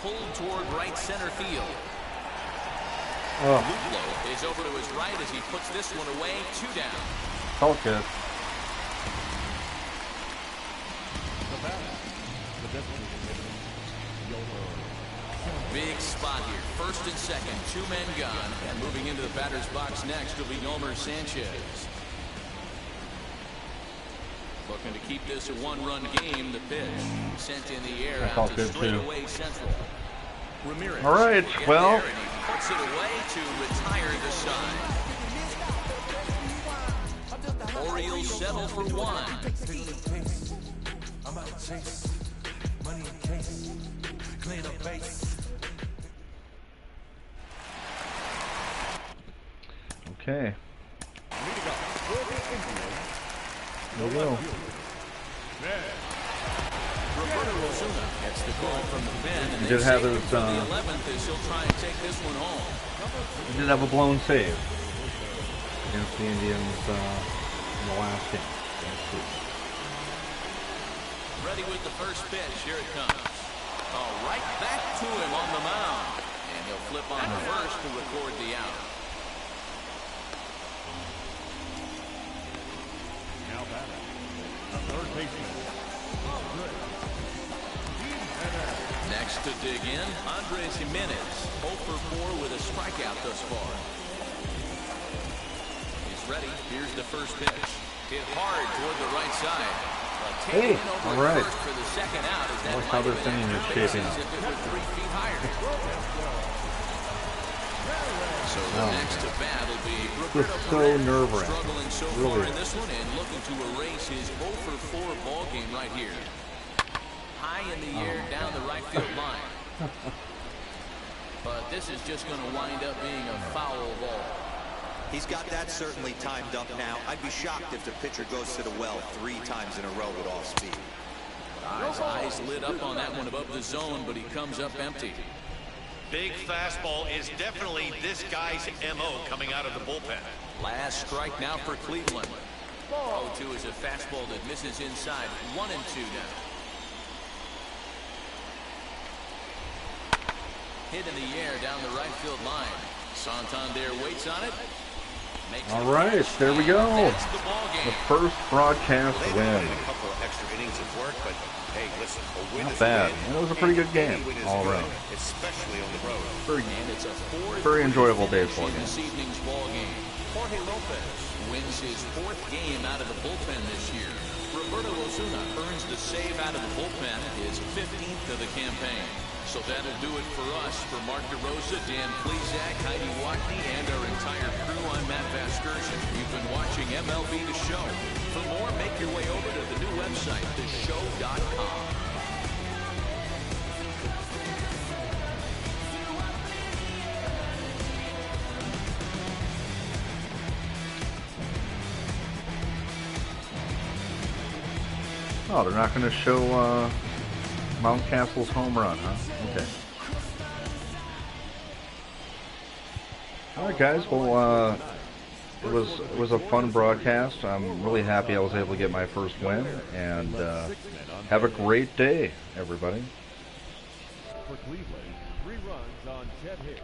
Pulled toward right center field.
Oh,
Luplo is over to his right as he puts this one away. 2 down.
felt good.
The batter, the designated hitter,
Big spot here. First and second. 2 men gone. And moving into the batter's box next will be Yomer Sanchez. Looking to keep this a 1-run game. The pitch sent in the air
That
out
felt
to
good, too.
straightaway central. Ramirez.
All right,
will get
well.
there, and he puts it away to retire the side. Orioles settle for 1.
I'm out to chase money in case, clean up base.
Okay. There we go.
Roberto Osuna gets the call from the pen, and
He
they
did have
save
his,
him for the 11th as he'll try and take this one home.
He did have a blown save against the Indians in the last game.
Ready with the first pitch. Here it comes. Oh, right back to him on the mound. And he'll flip on to first to record the out.
Now batting, the third baseman,
next to dig in, Andres Jimenez, 0 for 4 with a strikeout thus far. He's ready. Here's the first pitch. Hit hard toward the right side.
Hey, all right.
For the second out, as that
What's how this inning is shaping up?
if it were 3 feet higher. So the next to bat will be
It's so nerve-wracking.
struggling so far in this one and looking to erase his 0 for 4 ball game right here. High in the air down the right field line. But this is just going to wind up being a foul ball.
He's got that certainly timed up now. I'd be shocked if the pitcher goes to the well 3 times in a row with off speed.
His eyes lit up on that one above the zone, but he comes up empty.
Big fastball is definitely this guy's MO coming out of the bullpen.
Last strike now for Cleveland. 0-2 is a fastball that misses inside. 1-2 now. Hit in the air down the right field line. Santander waits on it.
All right, there we go. The first broadcast win.
A couple of extra innings of work, but hey, listen, a win
Not
is
bad.
a win.
And it was a pretty good game all around.
Especially on the road.
Very enjoyable baseball game.
This evening's ball game. Jorge Lopez wins his 4th game out of the bullpen this year. Roberto Osuna earns the save out of the bullpen, his 15th of the campaign. So that'll do it for us. For Mark DeRosa, Dan Plesac, Heidi Watney, and our entire crew, I'm Matt Vasgersian. You've been watching MLB The Show. For more, make your way over to the new website, theshow.com.
Oh, they're not going to show Mountcastle's home run, huh? Okay. All right, guys. Well, it was a fun broadcast. I'm really happy I was able to get my first win, and have a great day, everybody.
For Cleveland, 3 runs on Chet hit.